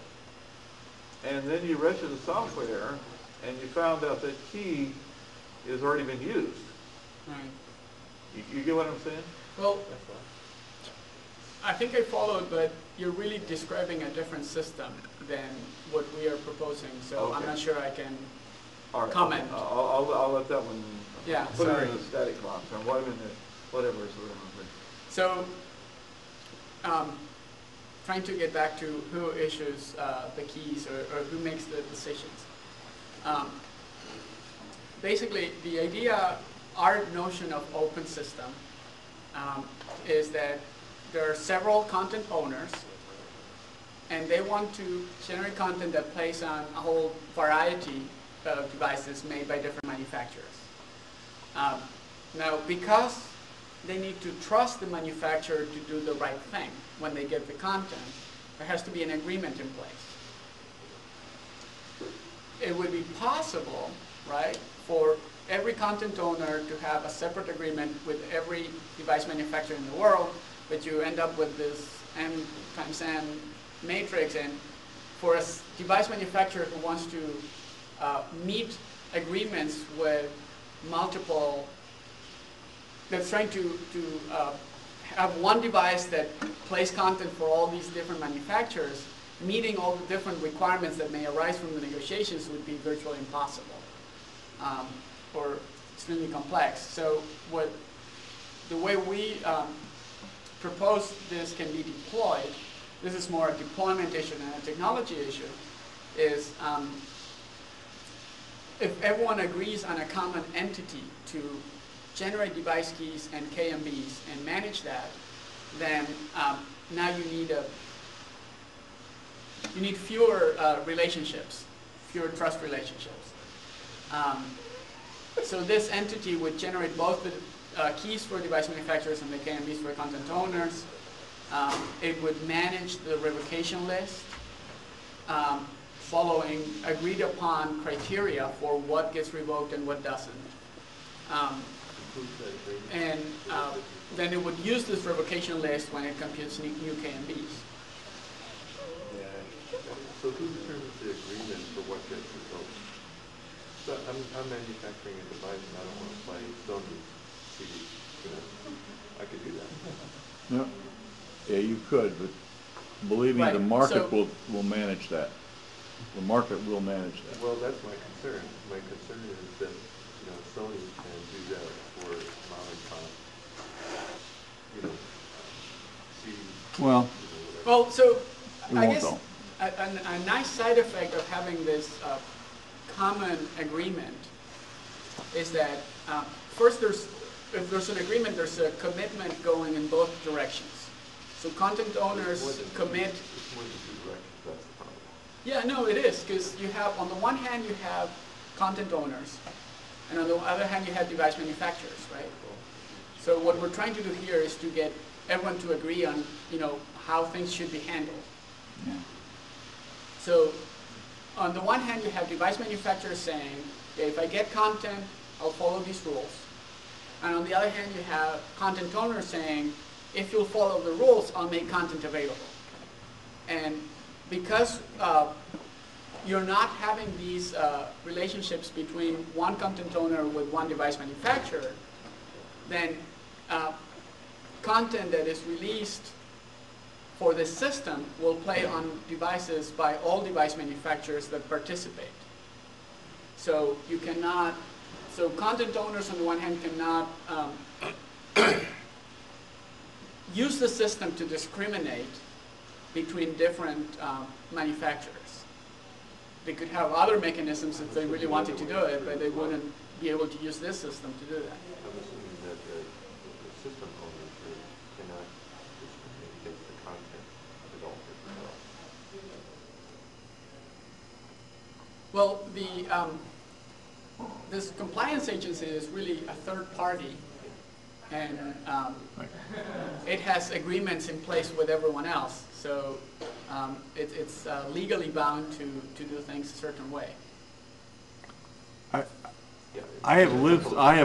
and then you register the software, and you found out that key has already been used. Right. You get what I'm saying? Well, I think I followed, but you're really describing a different system than what we are proposing, so Okay. I'm not sure I can All right. comment. I'll let that one. Yeah, put sorry. it in the static box or whatever is going on. So, trying to get back to who issues the keys or who makes the decisions. Basically, the idea, our notion of open system is that there are several content owners, and they want to generate content that plays on a whole variety of devices made by different manufacturers. Now, because they need to trust the manufacturer to do the right thing when they get the content, there has to be an agreement in place. It would be possible, right, for every content owner to have a separate agreement with every device manufacturer in the world, but you end up with this M times N matrix, and for a device manufacturer who wants to meet agreements with multiple, that's trying to have one device that plays content for all these different manufacturers, meeting all the different requirements that may arise from the negotiations would be virtually impossible or extremely complex. So the way we propose this can be deployed, this is more a deployment issue than a technology issue, is if everyone agrees on a common entity to generate device keys and KMBs and manage that, then now you need fewer relationships, fewer trust relationships. So this entity would generate both the keys for device manufacturers and the KMBs for content owners. It would manage the revocation list following agreed upon criteria for what gets revoked and what doesn't. And then it would use this revocation list when it computes new KMBs. Yeah. So who determines the agreement for what gets revoked? So I'm manufacturing a device and I don't want to play Sony CD. You know, I could do that. Yeah, yeah, you could, but believe me, Right, the market so- will manage that. The market will manage that. Well, that's my concern. My concern is that, you know, Sony can do that for mom and pop, you know, CD. Well, Well, so It I won't guess though. a nice side effect of having this common agreement is that first, if there's an agreement, there's a commitment going in both directions. So content owners commit. It's more than two directions, that's the problem. Yeah, no, it is, because you have, on the one hand, you have content owners, and on the other hand, you have device manufacturers, right? So what we're trying to do here is to get everyone to agree on, you know, how things should be handled. yeah. So on the one hand, you have device manufacturers saying, okay, if I get content, I'll follow these rules. And on the other hand, you have content owners saying, if you'll follow the rules, I'll make content available. And because you're not having these relationships between one content owner with one device manufacturer, then content that is released for this system will play on devices by all device manufacturers that participate. So you cannot, so content owners on the one hand cannot use the system to discriminate between different manufacturers. They could have other mechanisms if they really wanted to do it, but they wouldn't be able to use this system to do that. I'm assuming that the system owners cannot discriminate against the content developers as well. Well, this compliance agency is really a third party, and it has agreements in place with everyone else. So it's legally bound to do things a certain way. I have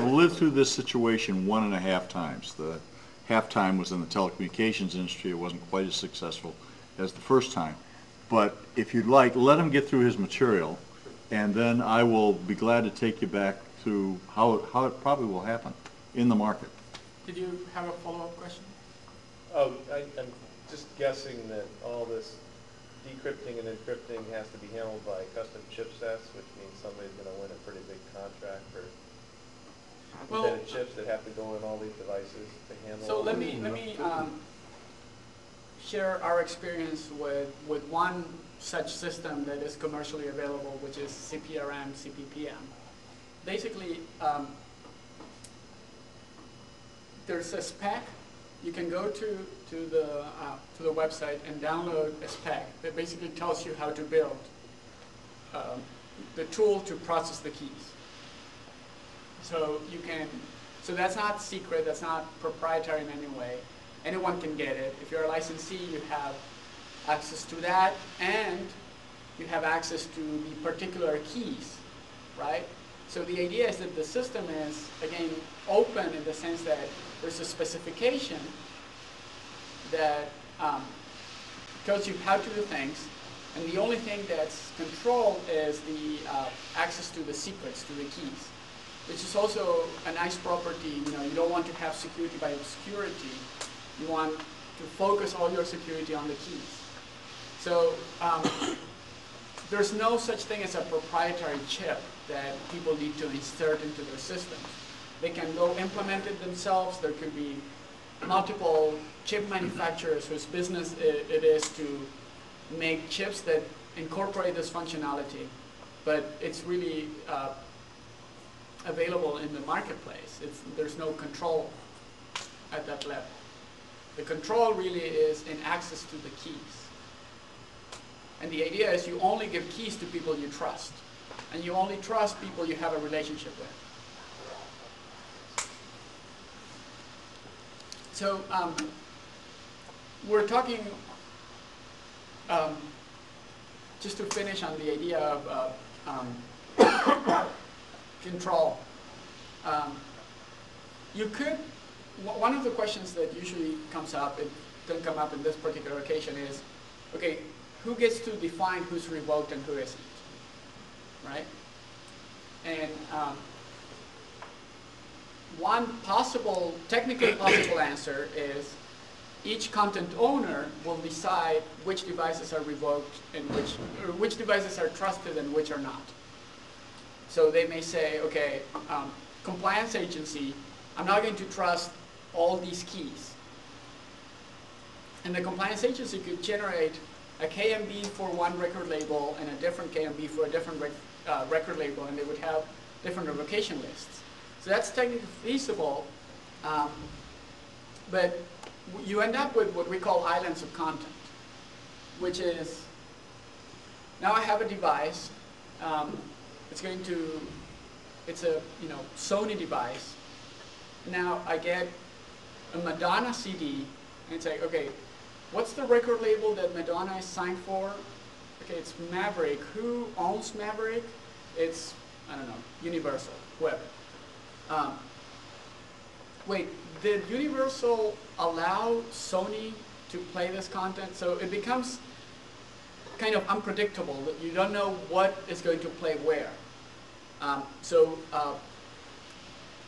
lived through this situation 1.5 times. The half time was in the telecommunications industry. It wasn't quite as successful as the first time. But if you'd like, let him get through his material, and then I will be glad to take you back to how it probably will happen in the market. Did you have a follow-up question? Oh, I'm just guessing that all this decrypting and encrypting has to be handled by custom chipsets, which means somebody's going to win a pretty big contract for embedded chips that have to go in all these devices to handle. So all let this. me share our experience with one such system that is commercially available, which is CPRM, CPPM. Basically, there's a spec. You can go to the website and download a spec that basically tells you how to build the tool to process the keys. So you can, so that's not secret, that's not proprietary in any way. Anyone can get it. If you're a licensee, you have access to that, and you have access to the particular keys, right? So the idea is that the system is, again, open in the sense that there's a specification that tells you how to do things, and the only thing that's controlled is the access to the secrets, to the keys, which is also a nice property. You know, you don't want to have security by obscurity. You want to focus all your security on the keys. So there's no such thing as a proprietary chip that people need to insert into their systems. They can go implement it themselves. There could be multiple chip manufacturers whose business it is to make chips that incorporate this functionality, but it's really available in the marketplace. There's no control at that level. The control really is in access to the keys. And the idea is you only give keys to people you trust, and you only trust people you have a relationship with. So we're talking just to finish on the idea of control. You could, one of the questions that usually comes up, it didn't come up in this particular occasion, is, okay, who gets to define who's revoked and who isn't, right? And one possible, technically possible answer is each content owner will decide which devices are revoked and which devices are trusted and which are not. So they may say, okay, compliance agency, I'm not going to trust all these keys. And the compliance agency could generate a KMB for one record label and a different KMB for a different record label, and they would have different revocation lists. So that's technically feasible, but you end up with what we call islands of content, which is, now I have a device, it's a Sony device. Now I get a Madonna CD, and it's like, okay, what's the record label that Madonna is signed for? Okay, it's Maverick. Who owns Maverick? It's, I don't know, Universal, whoever. Wait, did Universal allow Sony to play this content? So it becomes kind of unpredictable, that you don't know what is going to play where.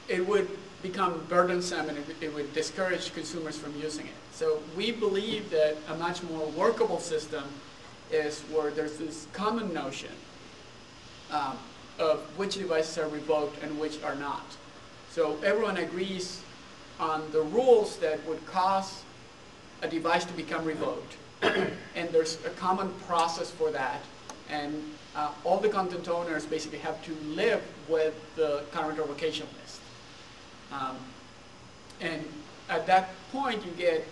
It would become burdensome, and it would discourage consumers from using it. So we believe that a much more workable system is where there's this common notion of which devices are revoked and which are not. So everyone agrees on the rules that would cause a device to become revoked. And there's a common process for that. And all the content owners basically have to live with the current revocation list. And at that point, you get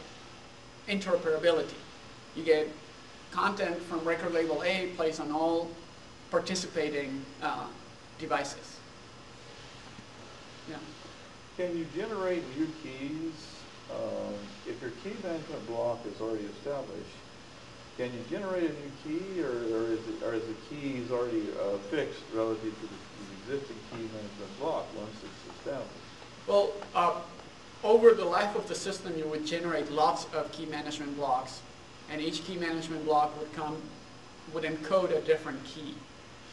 interoperability. You get content from record label A plays on all participating devices. Yeah. Can you generate new keys? If your key management block is already established, can you generate a new key, or is the keys already fixed relative to the existing key management block once it's established? Well, over the life of the system, you would generate lots of key management blocks, and each key management block would encode a different key.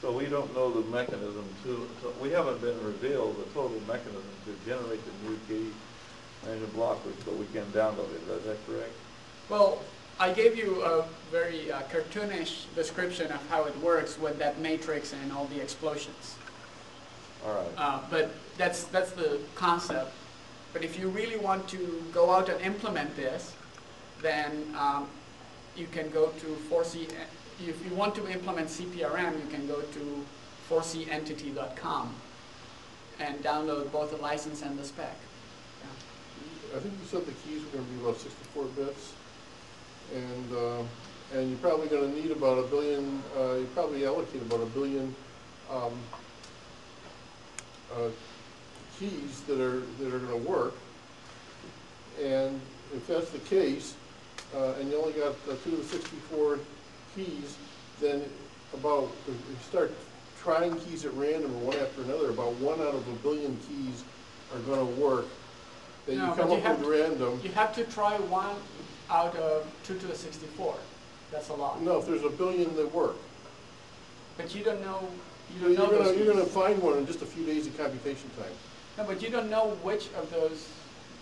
So we don't know the mechanism so we haven't been revealed the total mechanism to generate the new key management block, but we can download it. Is that correct? Well, I gave you a very cartoonish description of how it works with that matrix and all the explosions. All right. But that's the concept. But if you really want to go out and implement this, then you can go to 4C. If you want to implement CPRM, you can go to 4centity.com and download both the license and the spec. I think you said the keys were going to be about 64 bits, and you're probably going to need about 1 billion. You probably allocate about 1 billion keys that are going to work. And if that's the case, and you only got 2 to the 64 keys, then if you start trying keys at random or one after another, about 1 out of 1 billion keys are going to work. Then you come up with random. You have to try 1 out of 2 to the 64. That's a lot. No, if there's 1 billion that work. But you don't know. You're going to find one in just a few days of computation time. No, but you don't know which of those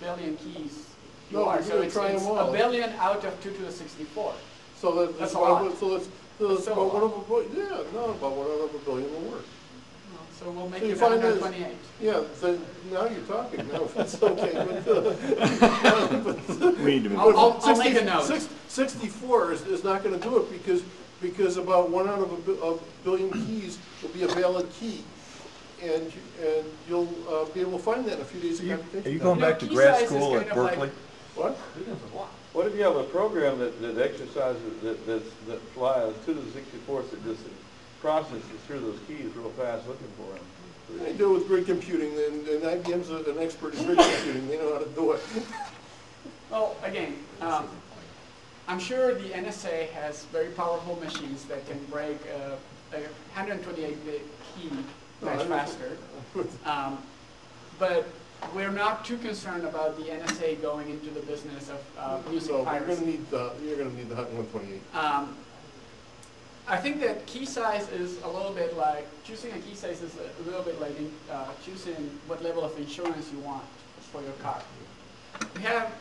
billion keys you are. So it's try them all. 1 billion out of 2 to the 64. So that's a lot. So about 1 of 1 billion. Yeah, no, about 1 out of 1 billion will work. So we'll make so it 128. Yeah, so now you're talking. No, it's okay. We need to I'll make a note. 64 is not going to do it because about 1 out of a billion keys will be a valid key. And you'll be able to find that in a few days of computation. Are you going back to grad school at Berkeley? What? What if you have a program that exercises, that flies 2 to the 64th, that just processes through those keys real fast looking for them? They do it with grid computing, and IBM's an expert in grid computing. They know how to do it. Well, again, I'm sure the NSA has very powerful machines that can break a 128-bit key much faster. But we're not too concerned about the NSA going into the business of using piracy. You're going to need the 128. I think that key size is a little bit like, choosing a key size is a little bit like choosing what level of insurance you want for your car. You have,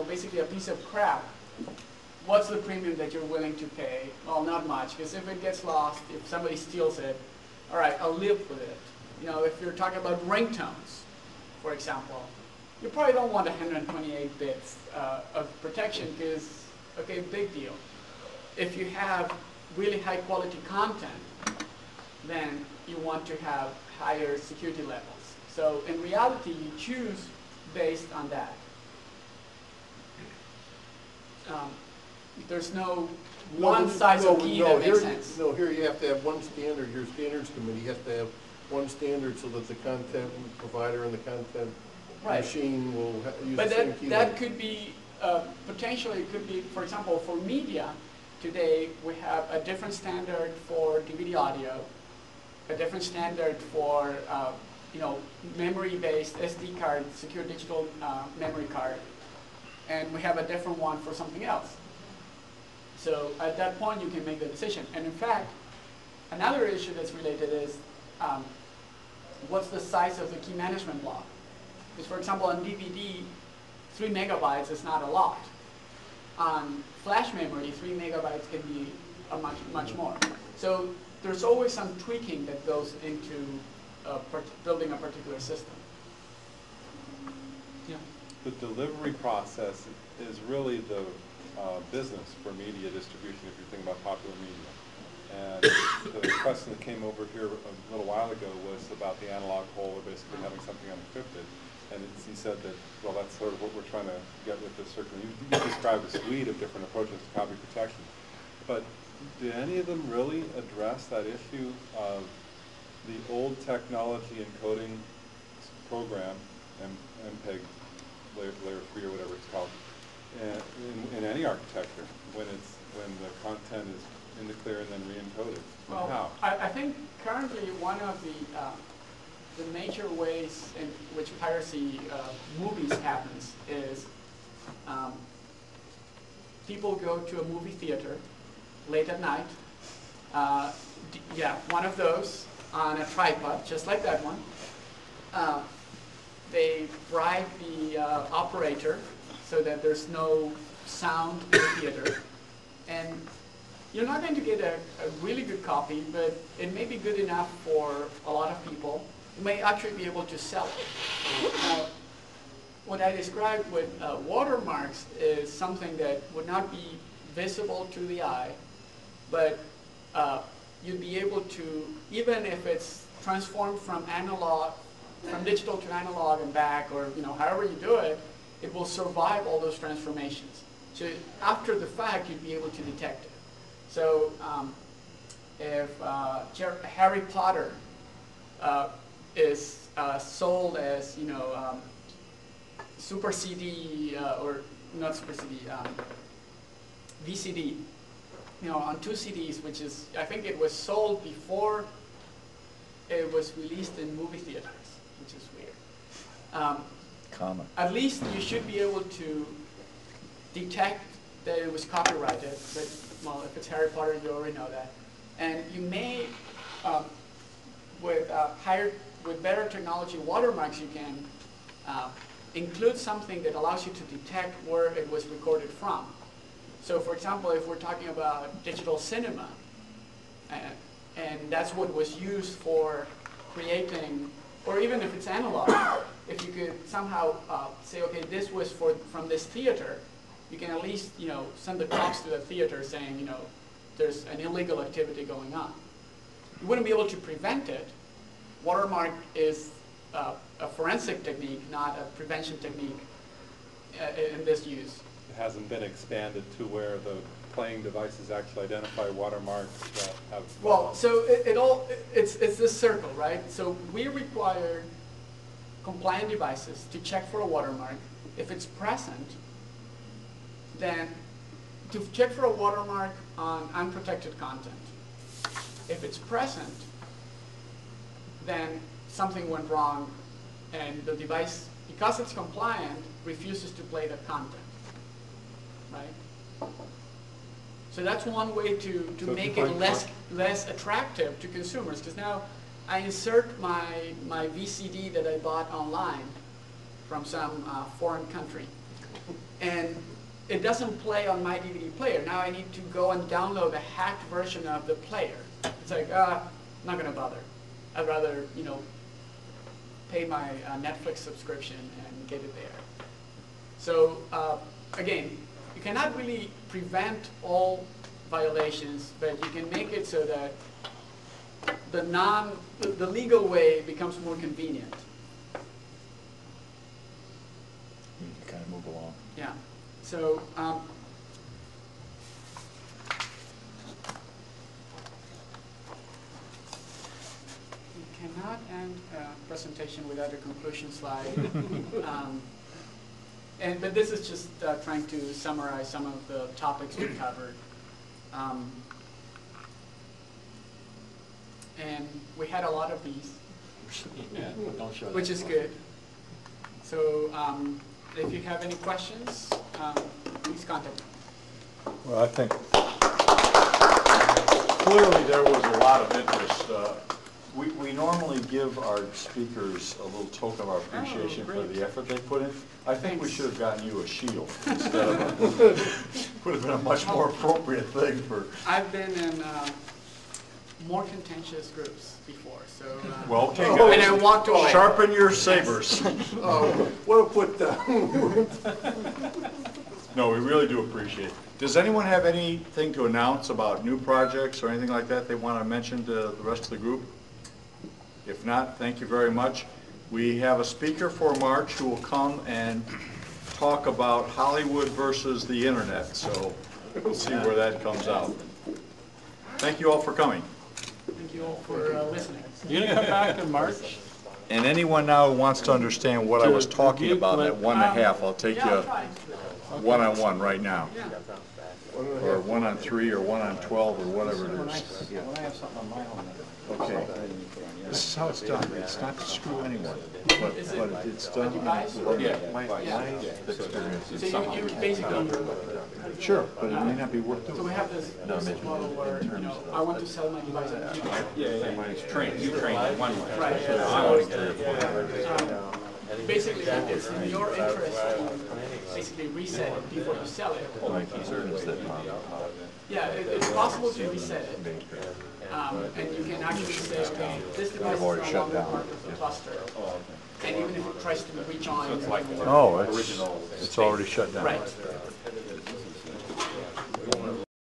basically a piece of crap. What's the premium that you're willing to pay? Well, not much, because if it gets lost, if somebody steals it, all right, I'll live with it. If you're talking about ringtones, for example, you probably don't want 128 bits of protection because, okay, big deal. If you have really high quality content, then you want to have higher security levels. So in reality, you choose based on that. There's no one size of key that makes sense. No, here you have to have one standard. Your standards committee has to have one standard so that the content provider and the content machine will use the same key. But that could be, potentially it could be, for example, for media, today we have a different standard for DVD audio, a different standard for memory-based SD card, secure digital memory card, and we have a different one for something else. So at that point, you can make the decision. And in fact, another issue that's related is what's the size of the key management block? Because, for example, on DVD, 3 megabytes is not a lot. On flash memory, 3 megabytes can be much more. So there's always some tweaking that goes into building a particular system. Yeah. The delivery process is really the business for media distribution if you're thinking about popular media. And the question that came over here a little while ago was about the analog hole, or basically having something unencrypted. And he said that, well, that's sort of what we're trying to get with this circle. You described a suite of different approaches to copy protection. But do any of them really address that issue of the old technology encoding program, MPEG layer 3 or whatever it's called, in any architecture when the content is in the clear and then re-encoded? Well, how? I think currently one of the major ways in which piracy movies happens is people go to a movie theater late at night. One of those on a tripod, just like that one. They bribe the operator so that there's no sound in the theater. And you're not going to get a really good copy, but it may be good enough for a lot of people. You may actually be able to sell it. What I described with watermarks is something that would not be visible to the eye, but you'd be able to, even if it's transformed from digital to analog and back, or however you do it, it will survive all those transformations. So after the fact, you'd be able to detect it. So if Harry Potter is sold as Super CD or not Super CD, VCD, on 2 CDs, which is, I think it was sold before it was released in movie theaters, which is weird. Common. At least you should be able to detect that it was copyrighted, but, well, if it's Harry Potter, you already know that. And you may, with better technology watermarks, you can include something that allows you to detect where it was recorded from. So, for example, if we're talking about digital cinema, and that's what was used for creating, or even if it's analog, if you could somehow say, okay, this was from this theater, you can at least send the cops to the theater saying there's an illegal activity going on. You wouldn't be able to prevent it. Watermark is a forensic technique, not a prevention technique in this use. It hasn't been expanded to where the playing devices actually identify watermarks that have... Well, so it's this circle, right? So we require compliant devices to check for a watermark. If it's present, then to check for a watermark on unprotected content. If it's present, then something went wrong and the device, because it's compliant, refuses to play the content, right? So that's one way to make it less attractive to consumers, because now I insert my VCD that I bought online from some foreign country, and it doesn't play on my DVD player. Now I need to go and download a hacked version of the player. It's like, I'm not going to bother. I'd rather, pay my Netflix subscription and get it there. So again, you cannot really prevent all violations, but you can make it so that the legal way becomes more convenient. You can kind of move along. Yeah. So you cannot end a presentation without a conclusion slide. But this is just trying to summarize some of the topics we covered. And we had a lot of these, Yeah, don't show that. which is good. So if you have any questions, please contact me. Well, I think clearly there was a lot of interest. We normally give our speakers a little token of our appreciation for the effort they put in. I think we should have gotten you a shield instead of would have been a much more appropriate thing for. I've been in more contentious groups before, so. Well, okay, and guys, I walked away. sharpen your sabers. Oh, what a put down. No, we really do appreciate it. Does anyone have anything to announce about new projects or anything like that they want to mention to the rest of the group? If not, thank you very much. We have a speaker for March who will come and talk about Hollywood versus the internet, so we'll see where that comes out. Thank you all for coming. Thank you all for listening. You gonna come back in March? And anyone now who wants to understand what I was talking about at 1.5, I'll take you one-on-one right now. Yeah. Or 1-on-3 or 1-on-12 or whatever it is. When I have something on my home, Okay. This is how it's done. It's not to screw anyone, but it's done. So you basically. Sure, but it may not be worth So doing. we have this business model where, I want to sell my device at the you train it one way. Right. So I want to get it. Basically, it's in your interest to basically reset it before you sell it. Yeah, it's possible to reset it. And you can actually say, okay, this device is no longer part of the cluster. And even if it tries to rejoin. Oh, it's already shut down. Right.